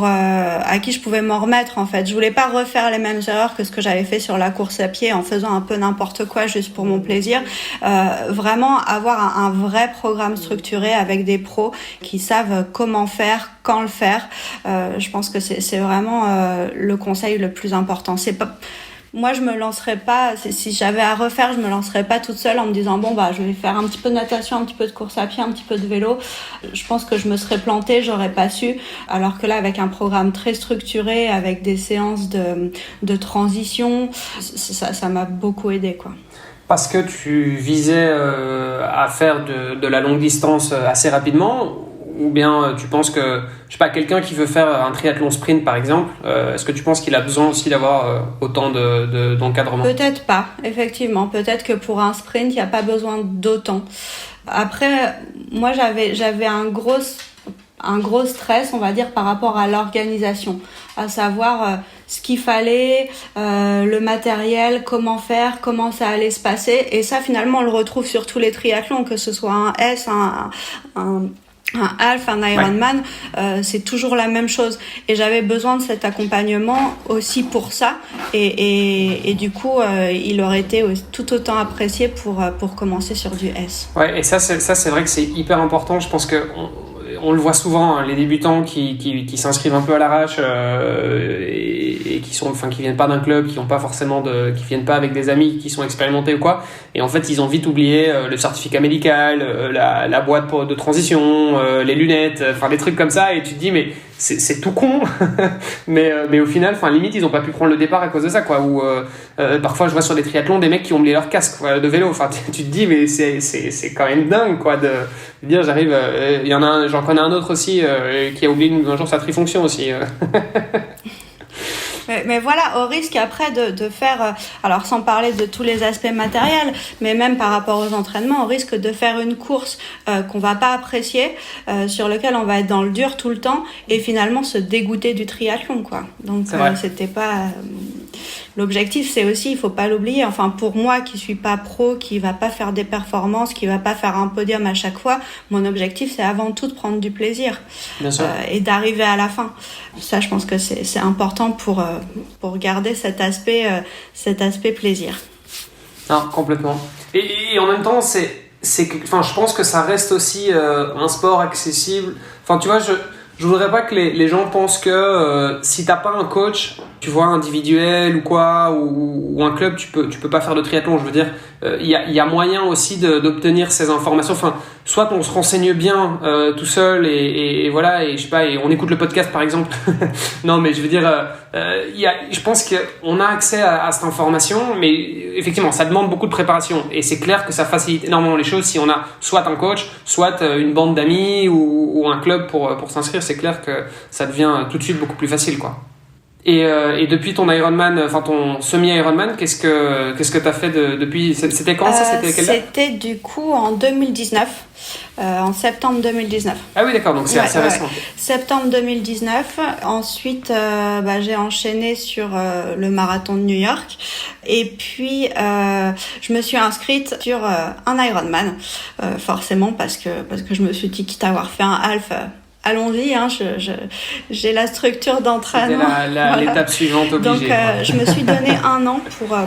à qui je pouvais m'en remettre, en fait. Je voulais pas refaire les mêmes erreurs que ce que j'avais fait sur la course à pied en faisant un peu n'importe quoi juste pour mon plaisir. Vraiment avoir un vrai programme structuré avec des pros qui savent comment faire, quand le faire. Je pense que c'est vraiment le conseil le plus important. C'est pas, moi je me lancerais pas, si j'avais à refaire, je me lancerais pas toute seule en me disant je vais faire un petit peu de natation, un petit peu de course à pied, un petit peu de vélo. Je pense que je me serais plantée, j'aurais pas su. Alors que là, avec un programme très structuré, avec des séances de transition, ça m'a beaucoup aidé, quoi. Parce que tu visais à faire de la longue distance assez rapidement, ou bien tu penses que, je sais pas, quelqu'un qui veut faire un triathlon sprint par exemple, est-ce que tu penses qu'il a besoin aussi d'avoir autant d'encadrement? Peut-être pas, effectivement. Peut-être que pour un sprint, il n'y a pas besoin d'autant. Après, moi, j'avais un gros stress, on va dire, par rapport à l'organisation, à savoir ce qu'il fallait, le matériel, comment faire, comment ça allait se passer. Et ça, finalement, on le retrouve sur tous les triathlons, que ce soit un S, un half, un Ironman, c'est toujours la même chose. Et j'avais besoin de cet accompagnement aussi pour ça. Et du coup, il aurait été tout autant apprécié pour commencer sur du S. Ouais, et ça c'est vrai que c'est hyper important. Je pense que on le voit souvent, hein, les débutants qui s'inscrivent un peu à l'arrache et qui viennent pas d'un club, qui viennent pas avec des amis qui sont expérimentés ou quoi, et en fait ils ont vite oublié le certificat médical, la boîte de transition, les lunettes, des trucs comme ça, et tu te dis mais c'est tout con mais au final limite ils ont pas pu prendre le départ à cause de ça, quoi. Ou parfois je vois sur des triathlons des mecs qui ont oublié leur casque de vélo, tu te dis mais c'est quand même dingue, quoi, de dire j'arrive, j'en connais un autre aussi qui a oublié un jour sa trifonction aussi. Mais voilà, au risque après de faire, alors sans parler de tous les aspects matériels, mais même par rapport aux entraînements, au risque de faire une course qu'on va pas apprécier, sur lequel on va être dans le dur tout le temps, et finalement se dégoûter du triathlon, quoi. Donc c'était pas... L'objectif, c'est aussi, il faut pas l'oublier. Enfin, pour moi, qui suis pas pro, qui va pas faire des performances, qui va pas faire un podium à chaque fois, mon objectif, c'est avant tout de prendre du plaisir. Bien sûr. Et d'arriver à la fin. Ça, je pense que c'est important pour garder cet aspect plaisir. Non, complètement. Et en même temps, je pense que ça reste aussi un sport accessible. Enfin, tu vois, je voudrais pas que les gens pensent que si t'as pas un coach, tu vois, individuel ou quoi, ou un club, tu peux pas faire de triathlon. Je veux dire, il y a moyen aussi d'obtenir ces informations. Enfin, soit on se renseigne bien tout seul et voilà, et je sais pas, et on écoute le podcast par exemple. Non, mais je veux dire, je pense qu'on a accès à cette information, mais effectivement, ça demande beaucoup de préparation. Et c'est clair que ça facilite énormément les choses si on a soit un coach, soit une bande d'amis ou un club pour s'inscrire. C'est clair que ça devient tout de suite beaucoup plus facile, quoi. Et depuis ton Ironman, ton semi-Ironman, qu'est-ce que t'as fait depuis? C'était quand ça? C'était quelle date? C'était du coup en 2019, en septembre 2019. Ah oui, d'accord, donc c'est assez récent. Ouais. Septembre 2019. Ensuite, j'ai enchaîné sur le marathon de New York. Et puis, je me suis inscrite sur un Ironman, forcément parce que je me suis dit, quitte à avoir fait un half, allons-y, hein, j'ai la structure d'entraînement. C'était l'étape suivante obligée. Donc, je me suis donné un an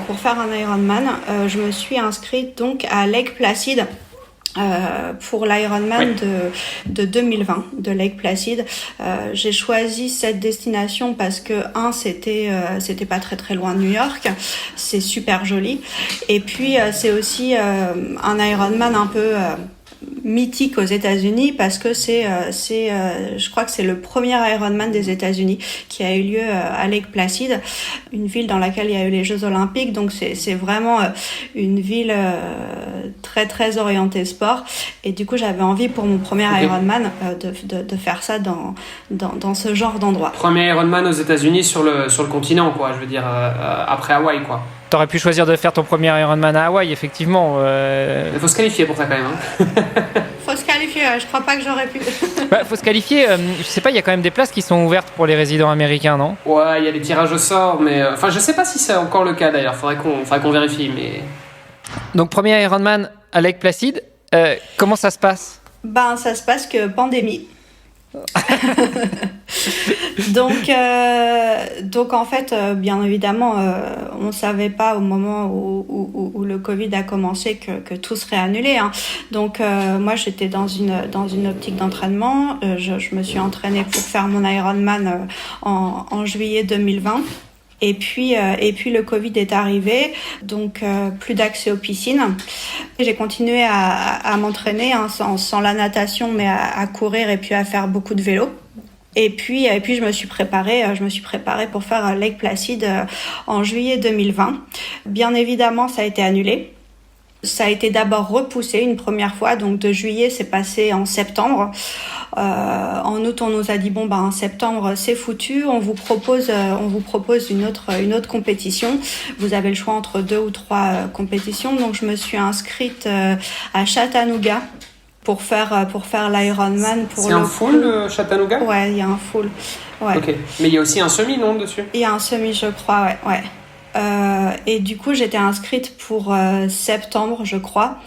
pour faire un Ironman. Je me suis inscrite donc à Lake Placid pour l'Ironman de 2020 de Lake Placid. J'ai choisi cette destination parce que c'était pas très très loin de New York, c'est super joli, et puis c'est aussi un Ironman un peu mythique aux États-Unis parce que je crois que c'est le premier Ironman des États-Unis qui a eu lieu à Lake Placid, une ville dans laquelle il y a eu les Jeux Olympiques. Donc c'est vraiment une ville très très orientée sport, et du coup j'avais envie pour mon premier Ironman de faire ça dans ce genre d'endroit. Premier Ironman aux États-Unis sur le continent, quoi. Je veux dire après Hawaï, quoi. T'aurais pu choisir de faire ton premier Ironman à Hawaï, effectivement. Il faut se qualifier pour ça quand même. Hein. Faut se qualifier, je crois pas que j'aurais pu. Faut se qualifier, je sais pas, il y a quand même des places qui sont ouvertes pour les résidents américains, non? Ouais, il y a des tirages au sort, mais je sais pas si c'est encore le cas d'ailleurs, faudrait qu'on vérifie. Mais... Donc premier Ironman à Lake Placid, comment ça se passe? Ça se passe que pandémie. donc en fait, bien évidemment, on savait pas au moment où le Covid a commencé que tout serait annulé, hein. Donc moi j'étais dans une optique d'entraînement. Je me suis entraînée pour faire mon Ironman en juillet 2020. Et puis le Covid est arrivé, donc plus d'accès aux piscines. J'ai continué à m'entraîner, hein, sans la natation, mais à courir et puis à faire beaucoup de vélo. Et puis je me suis préparée pour faire Lake Placid en juillet 2020. Bien évidemment, ça a été annulé. Ça a été d'abord repoussé une première fois, donc de juillet, c'est passé en septembre. En août, on nous a dit en septembre, c'est foutu. On vous propose une autre compétition. Vous avez le choix entre 2 ou 3 compétitions. Donc, je me suis inscrite à Chattanooga pour faire l'Ironman. C'est un full Chattanooga ? Ouais, il y a un full. Ouais. Ok. Mais il y a aussi un semi, non, dessus ? Il y a un semi, je crois, ouais. Et du coup, j'étais inscrite pour septembre, je crois.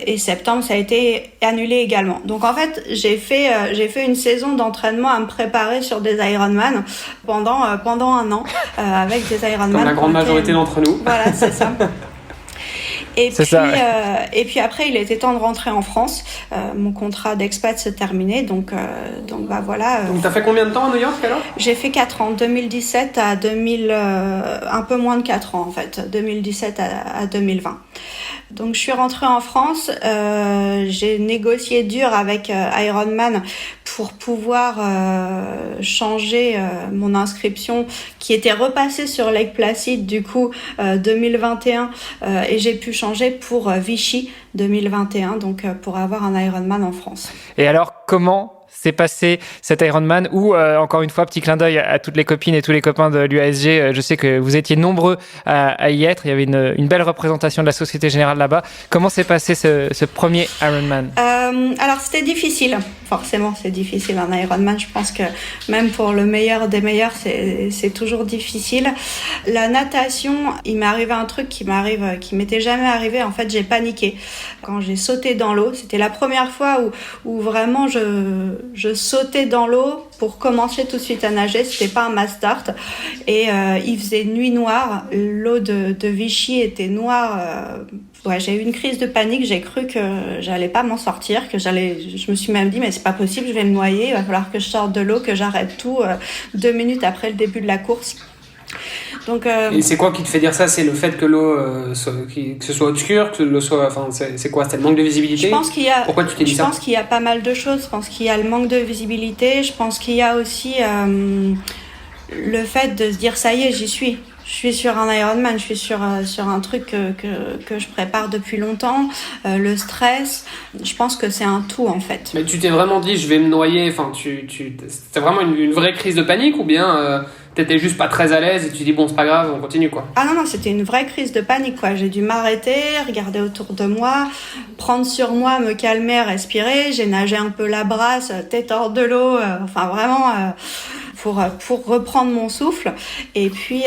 Et septembre, ça a été annulé également. Donc en fait, j'ai fait une saison d'entraînement à me préparer sur des Ironman pendant un an avec des Ironman. Comme la grande majorité d'entre nous. Voilà, c'est ça. Et puis après, il était temps de rentrer en France. Mon contrat d'expat se terminait, donc voilà. Donc t'as fait combien de temps à New York alors ? J'ai fait 4 ans, 2017 à 2000, un peu moins de 4 ans en fait, 2017 à 2020. Donc je suis rentrée en France, j'ai négocié dur avec Ironman pour pouvoir changer mon inscription qui était repassée sur Lake Placid du coup 2021 et j'ai pu changer pour Vichy 2021 donc pour avoir un Ironman en France. Et alors comment s'est passé cet Ironman où, encore une fois, petit clin d'œil à toutes les copines et tous les copains de l'UASG, je sais que vous étiez nombreux à y être, il y avait une belle représentation de la Société Générale là-bas. Comment s'est passé ce premier Ironman ? Alors c'était difficile, forcément c'est difficile un Ironman, je pense que même pour le meilleur des meilleurs c'est toujours difficile. La natation, il m'est arrivé un truc qui m'était jamais arrivé, en fait j'ai paniqué. Quand j'ai sauté dans l'eau, c'était la première fois où vraiment je sautais dans l'eau pour commencer tout de suite à nager, c'était pas un mass start et il faisait nuit noire, l'eau de Vichy était noire. J'ai eu une crise de panique, j'ai cru que j'allais pas m'en sortir, je me suis même dit mais c'est pas possible, je vais me noyer, il va falloir que je sorte de l'eau, que j'arrête tout 2 minutes après le début de la course. Donc, et c'est quoi qui te fait dire ça ? C'est le fait que l'eau que ce soit obscur, que l'eau soit, enfin c'est quoi ? C'est le manque de visibilité ? Je pense qu'il y a. Pourquoi tu t'es dit ça ? Je pense qu'il y a pas mal de choses. Je pense qu'il y a le manque de visibilité. Je pense qu'il y a aussi le fait de se dire ça y est, j'y suis. Je suis sur un Ironman, je suis sur un truc que je prépare depuis longtemps. Le stress, je pense que c'est un tout en fait. Mais tu t'es vraiment dit je vais me noyer, enfin c'était vraiment une vraie crise de panique ou bien t'étais juste pas très à l'aise et tu dis bon c'est pas grave, on continue quoi ? Ah non, c'était une vraie crise de panique quoi. J'ai dû m'arrêter, regarder autour de moi, prendre sur moi, me calmer, respirer. J'ai nagé un peu la brasse, tête hors de l'eau, enfin vraiment pour reprendre mon souffle et puis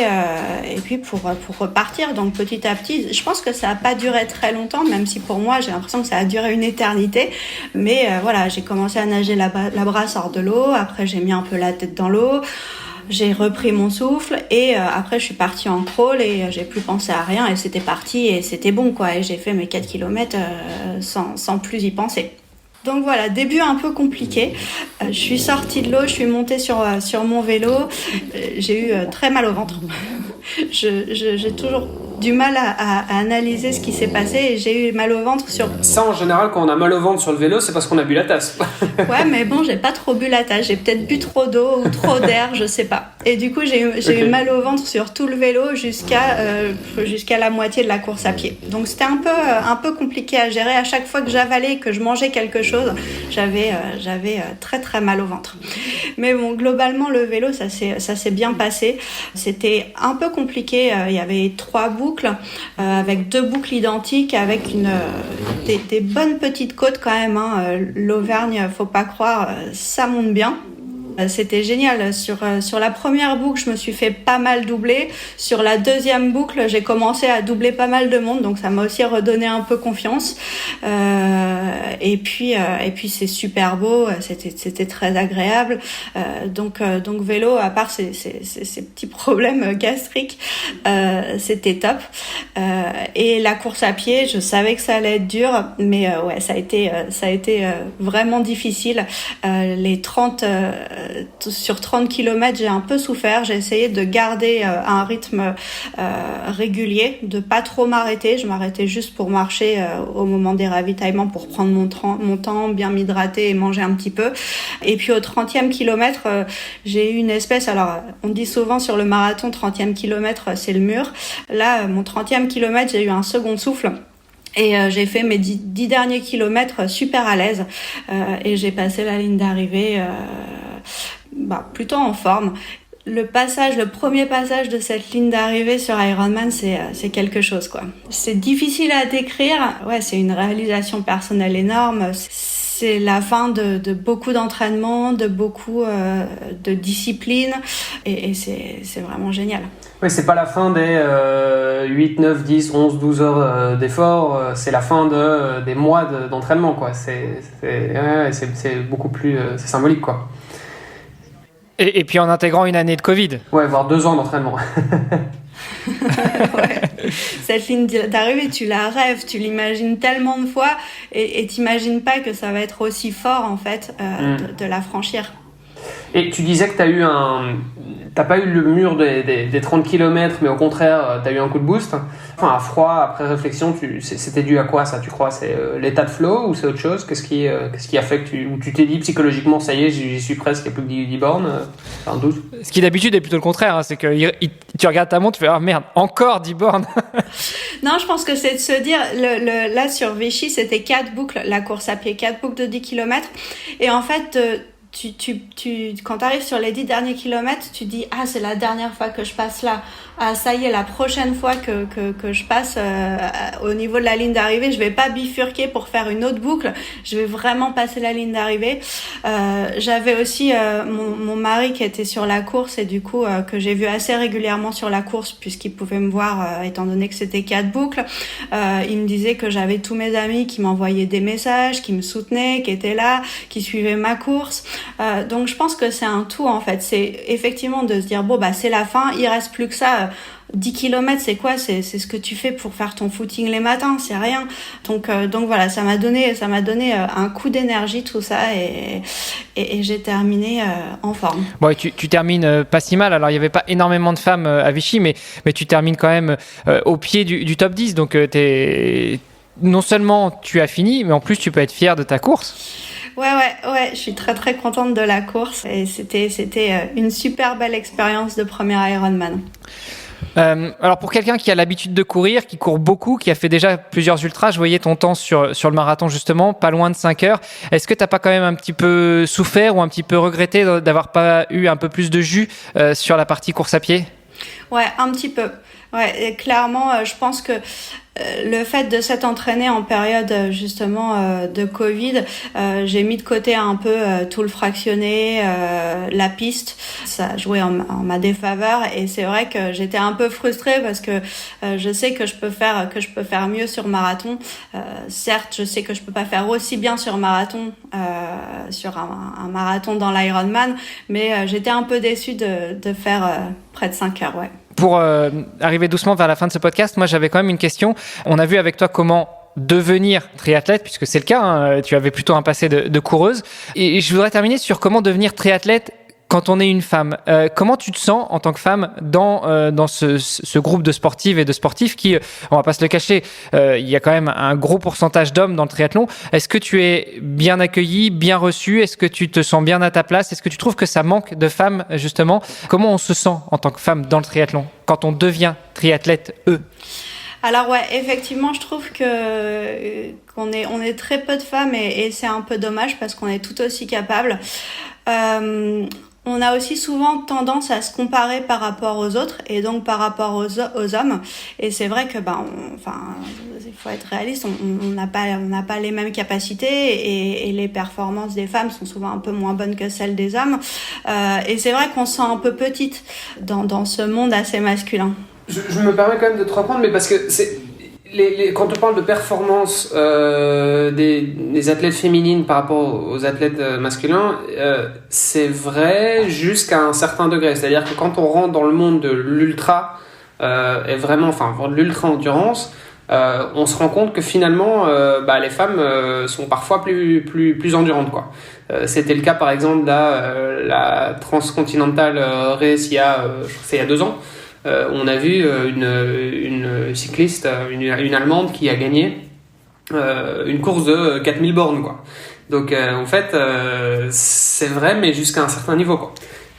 pour repartir. Donc petit à petit, je pense que ça a pas duré très longtemps, même si pour moi j'ai l'impression que ça a duré une éternité. Mais voilà, j'ai commencé à nager la brasse hors de l'eau. Après j'ai mis un peu la tête dans l'eau. J'ai repris mon souffle et après je suis partie en crawl et j'ai plus pensé à rien et c'était parti et c'était bon quoi. Et j'ai fait mes 4 km sans plus y penser. Donc voilà, début un peu compliqué. Je suis sortie de l'eau, je suis montée sur mon vélo. J'ai eu très mal au ventre. J'ai toujours du mal à analyser ce qui s'est passé et j'ai eu mal au ventre sur... Ça en général quand on a mal au ventre sur le vélo c'est parce qu'on a bu la tasse. Ouais mais bon j'ai pas trop bu la tasse, j'ai peut-être bu trop d'eau ou trop d'air, je sais pas. Et du coup j'ai eu mal au ventre sur tout le vélo jusqu'à la moitié de la course à pied. Donc c'était un peu compliqué à gérer. À chaque fois que j'avalais et que je mangeais quelque chose, j'avais très très mal au ventre. Mais bon globalement le vélo ça s'est bien passé. C'était un peu compliqué, il y avait 3 boucles avec 2 boucles identiques avec des bonnes petites côtes quand même hein. L'Auvergne, faut pas croire, ça monte bien. C'était génial. Sur la première boucle, je me suis fait pas mal doubler. Sur la deuxième boucle, j'ai commencé à doubler pas mal de monde, donc ça m'a aussi redonné un peu confiance. Et puis c'est super beau. C'était très agréable. Donc vélo, à part ces petits problèmes gastriques, c'était top. Et la course à pied, je savais que ça allait être dur, mais ouais, ça a été vraiment difficile. Les 30 sur 30 km, j'ai un peu souffert. J'ai essayé de garder un rythme régulier, de pas trop m'arrêter. Je m'arrêtais juste pour marcher au moment des ravitaillements pour prendre mon temps, bien m'hydrater et manger un petit peu. Et puis au 30e kilomètre, j'ai eu une espèce... Alors, on dit souvent sur le marathon, 30e kilomètre, c'est le mur. Là, mon 30e kilomètre, j'ai eu un second souffle. Et j'ai fait mes 10 derniers kilomètres super à l'aise et j'ai passé la ligne d'arrivée plutôt en forme. Le premier passage de cette ligne d'arrivée sur Ironman, c'est quelque chose, quoi. C'est difficile à décrire. Ouais, c'est une réalisation personnelle énorme. C'est la fin de beaucoup d'entraînement, de beaucoup de discipline et c'est vraiment génial. Oui, c'est pas la fin des 8, 9, 10, 11, 12 heures d'effort, c'est la fin des mois d'entraînement, quoi. C'est beaucoup plus c'est symbolique, quoi. Et puis en intégrant une année de Covid. Ouais, voire 2 ans d'entraînement. Ouais. Cette ligne d'arrivée, tu la rêves, tu l'imagines tellement de fois et t'imagines pas que ça va être aussi fort en fait de la franchir. Et tu disais que t'as pas eu le mur des 30 km, mais au contraire, t'as eu un coup de boost. Enfin, à froid, après réflexion, c'était dû à quoi ça, tu crois? C'est l'état de flow ou c'est autre chose? Qu'est-ce qui a fait que tu t'es dit psychologiquement, ça y est, j'y suis presque, il n'y a plus que 10 bornes, un doute? Ce qui d'habitude est plutôt le contraire, hein, c'est que tu regardes ta montre, tu fais ah merde, encore 10 bornes. Non, je pense que c'est de se dire, là sur Vichy, c'était 4 boucles, la course à pied, 4 boucles de 10 km. Et en fait, quand tu arrives sur les 10 derniers kilomètres, tu dis ah, c'est la dernière fois que je passe là. Ah, ça y est, la prochaine fois que je passe au niveau de la ligne d'arrivée, je vais pas bifurquer pour faire une autre boucle. Je vais vraiment passer la ligne d'arrivée. J'avais aussi mon mari qui était sur la course et du coup que j'ai vu assez régulièrement sur la course puisqu'il pouvait me voir étant donné que c'était 4 boucles. Il me disait que j'avais tous mes amis qui m'envoyaient des messages, qui me soutenaient, qui étaient là, qui suivaient ma course. Donc je pense que c'est un tout en fait. C'est effectivement de se dire bon c'est la fin, il reste plus que ça. 10 km, c'est quoi? C'est ce que tu fais pour faire ton footing les matins, c'est rien. Donc voilà, ça m'a donné un coup d'énergie tout ça et j'ai terminé en forme. Bon, et tu termines pas si mal. Alors il y avait pas énormément de femmes à Vichy, mais tu termines quand même au pied du top 10. Donc non seulement tu as fini, mais en plus tu peux être fière de ta course. Ouais, je suis très très contente de la course et c'était une super belle expérience de premier Ironman. Alors pour quelqu'un qui a l'habitude de courir, qui court beaucoup, qui a fait déjà plusieurs ultras, je voyais ton temps sur le marathon justement, pas loin de 5 heures. Est-ce que t'as pas quand même un petit peu souffert ou un petit peu regretté d'avoir pas eu un peu plus de jus sur la partie course à pied? Ouais, un petit peu. Ouais, et clairement, je pense que le fait de s'être entraîné en période justement de Covid, j'ai mis de côté un peu tout le fractionné, la piste, ça a joué en ma défaveur et c'est vrai que j'étais un peu frustrée parce que je sais que je peux faire mieux sur marathon. Certes, je sais que je peux pas faire aussi bien sur marathon sur un marathon dans l'Ironman, mais j'étais un peu déçue de faire près de 5 heures, ouais. Pour arriver doucement vers la fin de ce podcast, moi j'avais quand même une question. On a vu avec toi comment devenir triathlète, puisque c'est le cas, hein, tu avais plutôt un passé de coureuse. Et je voudrais terminer sur comment devenir triathlète quand on est une femme. Comment tu te sens en tant que femme dans ce groupe de sportives et de sportifs qui, on va pas se le cacher, il y a quand même un gros pourcentage d'hommes dans le triathlon. Est-ce que tu es bien accueillie, bien reçue? Est-ce que tu te sens bien à ta place? Est-ce que tu trouves que ça manque de femmes, justement? Comment on se sent en tant que femme dans le triathlon quand on devient triathlète, Alors ouais, effectivement, je trouve qu'on est très peu de femmes et c'est un peu dommage parce qu'on est tout aussi capables. On a aussi souvent tendance à se comparer par rapport aux autres et donc par rapport aux hommes. Et c'est vrai que il faut être réaliste, on n'a pas les mêmes capacités et les performances des femmes sont souvent un peu moins bonnes que celles des hommes. Et c'est vrai qu'on se sent un peu petite dans ce monde assez masculin. Je me permets quand même de te reprendre, mais parce que quand on parle de performance des athlètes féminines par rapport aux athlètes masculins, c'est vrai jusqu'à un certain degré. C'est-à-dire que quand on rentre dans le monde de l'ultra, et vraiment, de l'ultra-endurance, on se rend compte que finalement, les femmes sont parfois plus endurantes, quoi. C'était le cas par exemple la Transcontinental Race il y a 2 ans. On a vu une cycliste, une Allemande qui a gagné une course de 4000 bornes, quoi. Donc en fait c'est vrai, mais jusqu'à un certain niveau, quoi.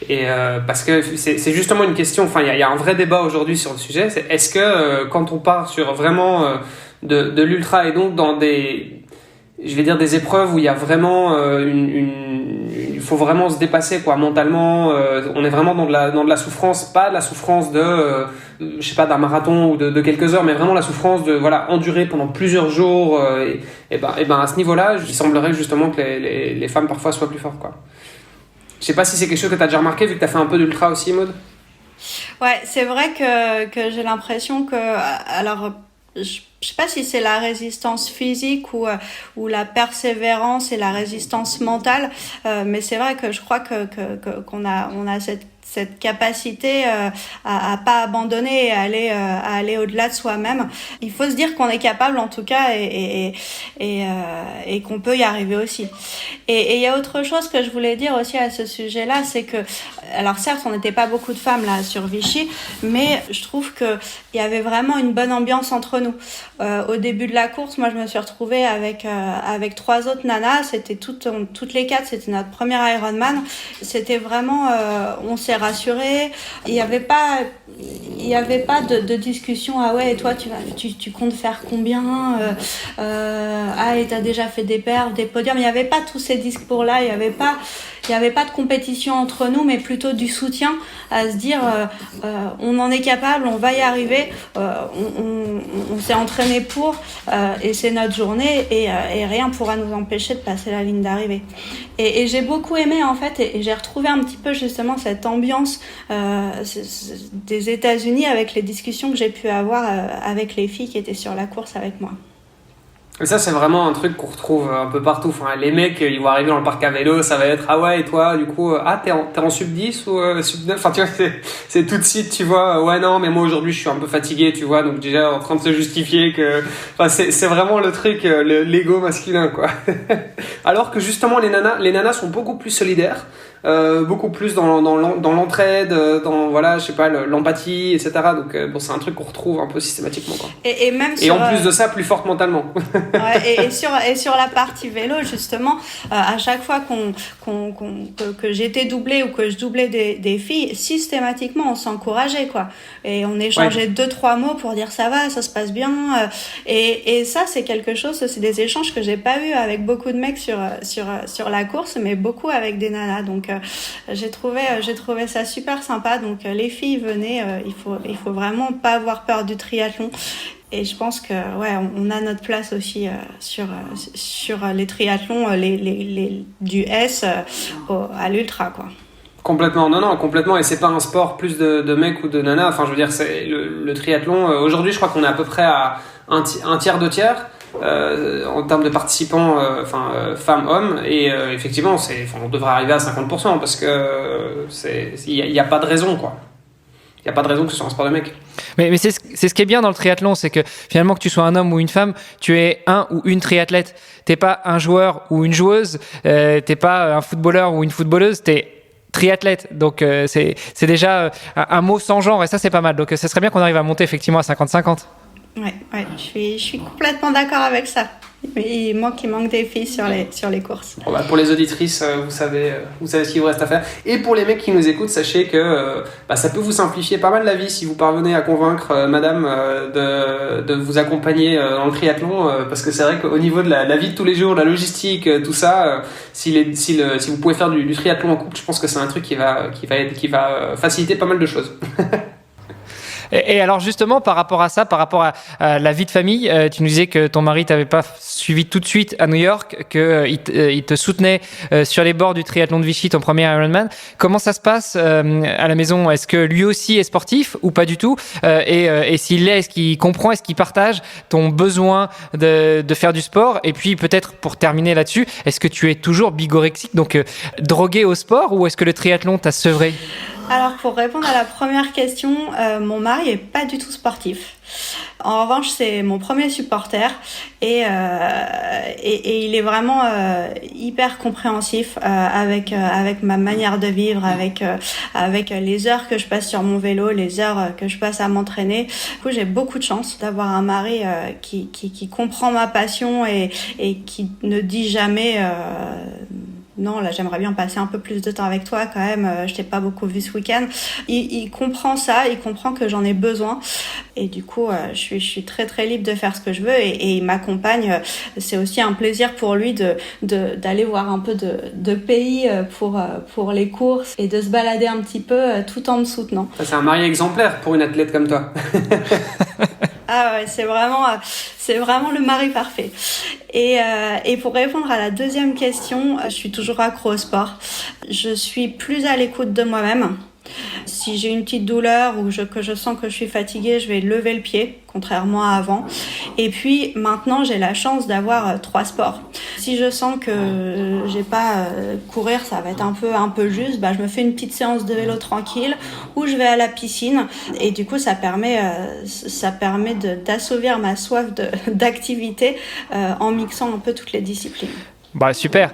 Et parce que c'est justement une question, il y a un vrai débat aujourd'hui sur le sujet, c'est est-ce que quand on part sur vraiment de l'ultra, et donc dans des épreuves où il y a vraiment il faut vraiment se dépasser quoi mentalement. On est vraiment dans de la souffrance, pas de la souffrance je sais pas, d'un marathon ou de quelques heures, mais vraiment la souffrance de endurer pendant plusieurs jours. Et ben à ce niveau-là, il semblerait justement que les femmes parfois soient plus fortes quoi. Je sais pas si c'est quelque chose que tu as déjà remarqué vu que tu as fait un peu d'ultra aussi, Maud. Ouais, c'est vrai que j'ai l'impression que alors je sais pas si c'est la résistance physique ou la persévérance et la résistance mentale, mais c'est vrai que je crois qu'on a cette capacité à pas abandonner et à aller au-delà de soi-même. Il faut se dire qu'on est capable en tout cas et qu'on peut y arriver aussi. Et il y a autre chose que je voulais dire aussi à ce sujet-là, c'est que alors certes on n'était pas beaucoup de femmes là sur Vichy, mais je trouve que il y avait vraiment une bonne ambiance entre nous. Au début de la course, moi je me suis retrouvée avec 3 autres nanas, c'était toutes les 4, c'était notre premier Ironman. C'était vraiment on s'est rassurés, il y avait pas de discussion. Ah ouais, et toi tu comptes faire combien, ah et t'as déjà fait des perfs, des podiums. Il y avait pas tous ces discours là, il y avait pas de compétition entre nous, mais plutôt du soutien à se dire on en est capable, on va y arriver, on s'est entraîné pour et c'est notre journée et rien pourra nous empêcher de passer la ligne d'arrivée. Et j'ai beaucoup aimé en fait et j'ai retrouvé un petit peu justement cette ambiance des États-Unis avec les discussions que j'ai pu avoir avec les filles qui étaient sur la course avec moi. Et ça, c'est vraiment un truc qu'on retrouve un peu partout. Enfin, les mecs, ils vont arriver dans le parc à vélo, ça va être ah ouais, et toi, du coup, t'es en sub 10 ou sub 9. Enfin, tu vois, c'est tout de suite, tu vois, ouais, non, mais moi aujourd'hui, je suis un peu fatigué, tu vois, donc déjà en train de se justifier que. Enfin, c'est vraiment le truc, l'ego masculin, quoi. Alors que justement, les nanas sont beaucoup plus solidaires. Beaucoup plus dans l'entraide, dans voilà, je sais pas, l'empathie, etc. Donc bon, c'est un truc qu'on retrouve un peu systématiquement quoi. Et même et en plus de ça, plus forte mentalement. Ouais, et sur la partie vélo justement, à chaque fois que j'étais doublée ou que je doublais des filles, systématiquement on s'encourageait quoi. Et on échangeait 2-3 mots pour dire ça va, ça se passe bien. Et ça c'est quelque chose, c'est des échanges que j'ai pas eu avec beaucoup de mecs sur la course, mais beaucoup avec des nanas. Donc j'ai trouvé ça super sympa. Donc les filles venez, il faut vraiment pas avoir peur du triathlon. Et je pense que ouais, on a notre place aussi sur les triathlons, du S à l'ultra quoi. Complètement, non, complètement. Et c'est pas un sport plus de mecs ou de nanas. Enfin, je veux dire, c'est le triathlon. Aujourd'hui, je crois qu'on est à peu près à un tiers, 2 tiers. En termes de participants, femmes, hommes, et effectivement, on devrait arriver à 50% parce que il y a pas de raison quoi. Il y a pas de raison que ce soit un sport de mec. Mais c'est ce qui est bien dans le triathlon, c'est que finalement que tu sois un homme ou une femme, tu es un ou une triathlète. T'es pas un joueur ou une joueuse, t'es pas un footballeur ou une footballeuse, t'es triathlète. Donc c'est déjà un mot sans genre et ça c'est pas mal. Donc ça serait bien qu'on arrive à monter effectivement à 50-50. Ouais, je suis complètement d'accord avec ça. Il manque des filles sur les courses. Bon, pour les auditrices, vous savez ce qu'il vous reste à faire. Et pour les mecs qui nous écoutent, sachez que ça peut vous simplifier pas mal la vie si vous parvenez à convaincre madame de vous accompagner dans le triathlon, parce que c'est vrai qu'au niveau de la vie de tous les jours, la logistique, tout ça, si vous pouvez faire du triathlon en couple, je pense que c'est un truc qui va faciliter pas mal de choses. Et alors justement, par rapport à ça, par rapport à la vie de famille, tu nous disais que ton mari t'avait pas suivi tout de suite à New York, qu'il te soutenait sur les bords du triathlon de Vichy, ton premier Ironman. Comment ça se passe à la maison? Est-ce que lui aussi est sportif ou pas du tout? Et s'il l'est, est-ce qu'il comprend, est-ce qu'il partage ton besoin de faire du sport? Et puis peut-être pour terminer là-dessus, est-ce que tu es toujours bigorexique, donc drogué au sport, ou est-ce que le triathlon t'a sevré? Alors pour répondre à la première question, mon mari est pas du tout sportif. En revanche, c'est mon premier supporter et il est vraiment hyper compréhensif avec ma manière de vivre, avec les heures que je passe sur mon vélo, les heures que je passe à m'entraîner. Du coup, j'ai beaucoup de chance d'avoir un mari qui comprend ma passion et qui ne dit jamais non, là j'aimerais bien passer un peu plus de temps avec toi quand même, je t'ai pas beaucoup vu ce week-end. Il comprend ça, il comprend que j'en ai besoin et du coup je suis très très libre de faire ce que je veux et il m'accompagne. C'est aussi un plaisir pour lui d'aller voir un peu de pays pour les courses et de se balader un petit peu tout en me soutenant. Ça, c'est un mari exemplaire pour une athlète comme toi. Ah ouais, c'est vraiment le mari parfait. Et pour répondre à la deuxième question, je suis toujours accro au sport. Je suis plus à l'écoute de moi-même. Si j'ai une petite douleur ou que je sens que je suis fatiguée, je vais lever le pied, contrairement à avant. Et puis maintenant, j'ai la chance d'avoir 3 sports. Si je sens que j'ai pas courir, ça va être un peu juste, je me fais une petite séance de vélo tranquille ou je vais à la piscine. Et du coup, ça permet d'assouvir ma soif d'activité en mixant un peu toutes les disciplines. Super.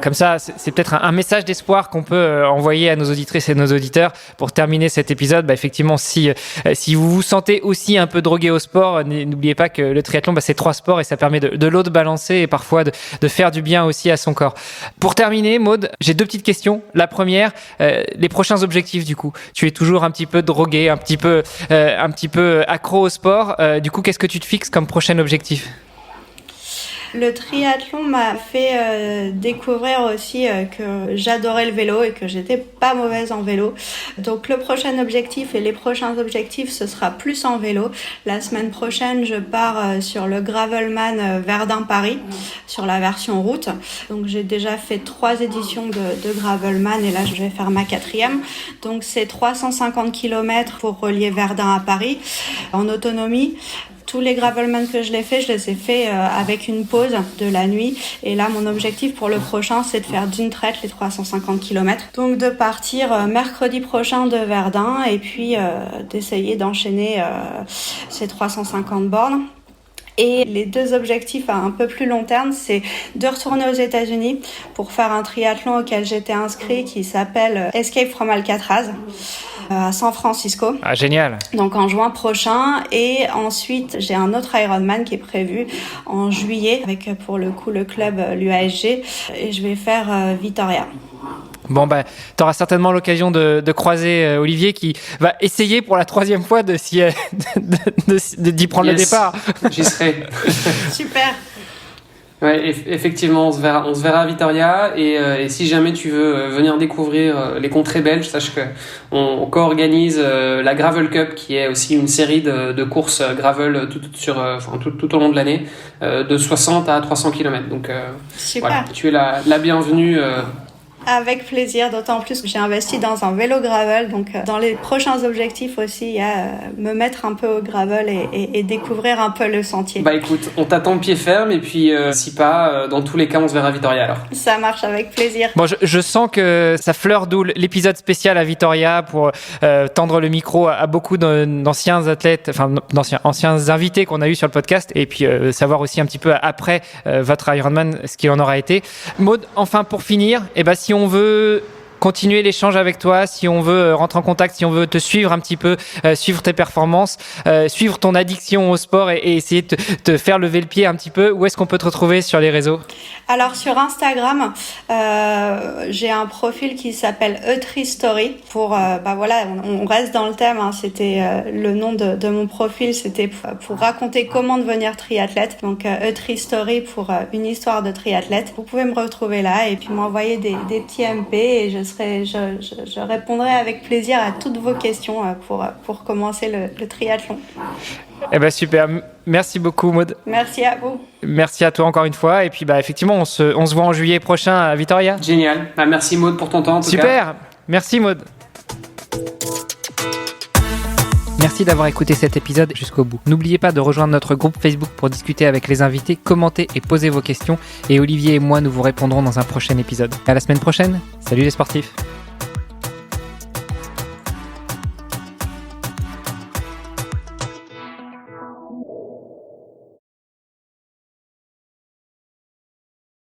Comme ça, c'est peut-être un message d'espoir qu'on peut envoyer à nos auditrices et nos auditeurs pour terminer cet épisode. Effectivement, si vous vous sentez aussi un peu drogué au sport, n'oubliez pas que le triathlon, c'est 3 sports et ça permet de l'eau de balancer et parfois de faire du bien aussi à son corps. Pour terminer, Maud, j'ai 2 petites questions. La première, les prochains objectifs du coup. Tu es toujours un petit peu drogué, un petit peu accro au sport. Du coup, qu'est-ce que tu te fixes comme prochain objectif ? Le triathlon m'a fait découvrir aussi que j'adorais le vélo et que j'étais pas mauvaise en vélo. Donc le prochain objectif et les prochains objectifs, ce sera plus en vélo. La semaine prochaine, je pars sur le Gravelman Verdun-Paris, sur la version route. Donc j'ai déjà fait 3 éditions de Gravelman et là je vais faire ma 4e. Donc c'est 350 km pour relier Verdun à Paris en autonomie. Tous les gravelman que je les ai fait avec une pause de la nuit. Et là, mon objectif pour le prochain, c'est de faire d'une traite les 350 km. Donc de partir mercredi prochain de Verdun et puis d'essayer d'enchaîner ces 350 bornes. Et les 2 objectifs à un peu plus long terme, c'est de retourner aux États-Unis pour faire un triathlon auquel j'étais inscrit qui s'appelle Escape from Alcatraz à San Francisco. Ah, génial. Donc en juin prochain. Et ensuite, j'ai un autre Ironman qui est prévu en juillet avec pour le coup le club l'UASG et je vais faire Vitoria. Tu auras certainement l'occasion de croiser Olivier qui va essayer pour la 3e fois d'y prendre le départ. J'y serai. Super. Ouais, effectivement, on se verra à Vitoria et si jamais tu veux venir découvrir les contrées belges, sache que on co-organise la Gravel Cup qui est aussi une série de courses gravel tout au long de l'année de 60 à 300 km. Donc voilà, tu es la bienvenue. Avec plaisir, d'autant plus que j'ai investi dans un vélo gravel. Donc, dans les prochains objectifs aussi, il y a me mettre un peu au gravel et découvrir un peu le sentier. Écoute, on t'attend pied ferme et puis si pas, dans tous les cas, on se verra à Vitoria alors. Ça marche, avec plaisir. Je sens que ça fleure d'où l'épisode spécial à Vitoria pour tendre le micro à beaucoup d'anciens athlètes, anciens invités qu'on a eu sur le podcast et puis savoir aussi un petit peu après votre Ironman ce qu'il en aura été. Maud, enfin pour finir, si on veut continuer l'échange avec toi, si on veut rentrer en contact, si on veut te suivre un petit peu, suivre tes performances, suivre ton addiction au sport et essayer de te faire lever le pied un petit peu, où est-ce qu'on peut te retrouver sur les réseaux ? Alors sur Instagram, j'ai un profil qui s'appelle Eutristory pour on reste dans le thème, c'était le nom de mon profil, c'était pour raconter comment devenir triathlète. Donc Eutristory pour une histoire de triathlète. Vous pouvez me retrouver là et puis m'envoyer des petits MP et je répondrai avec plaisir à toutes vos questions pour commencer le triathlon. Super, merci beaucoup Maud. Merci à vous. Merci à toi encore une fois et puis effectivement on se voit en juillet prochain à Vitoria. Génial, merci Maud pour ton temps en tout cas. Super, merci Maud. Merci d'avoir écouté cet épisode jusqu'au bout. N'oubliez pas de rejoindre notre groupe Facebook pour discuter avec les invités, commenter et poser vos questions. Et Olivier et moi, nous vous répondrons dans un prochain épisode. À la semaine prochaine. Salut les sportifs.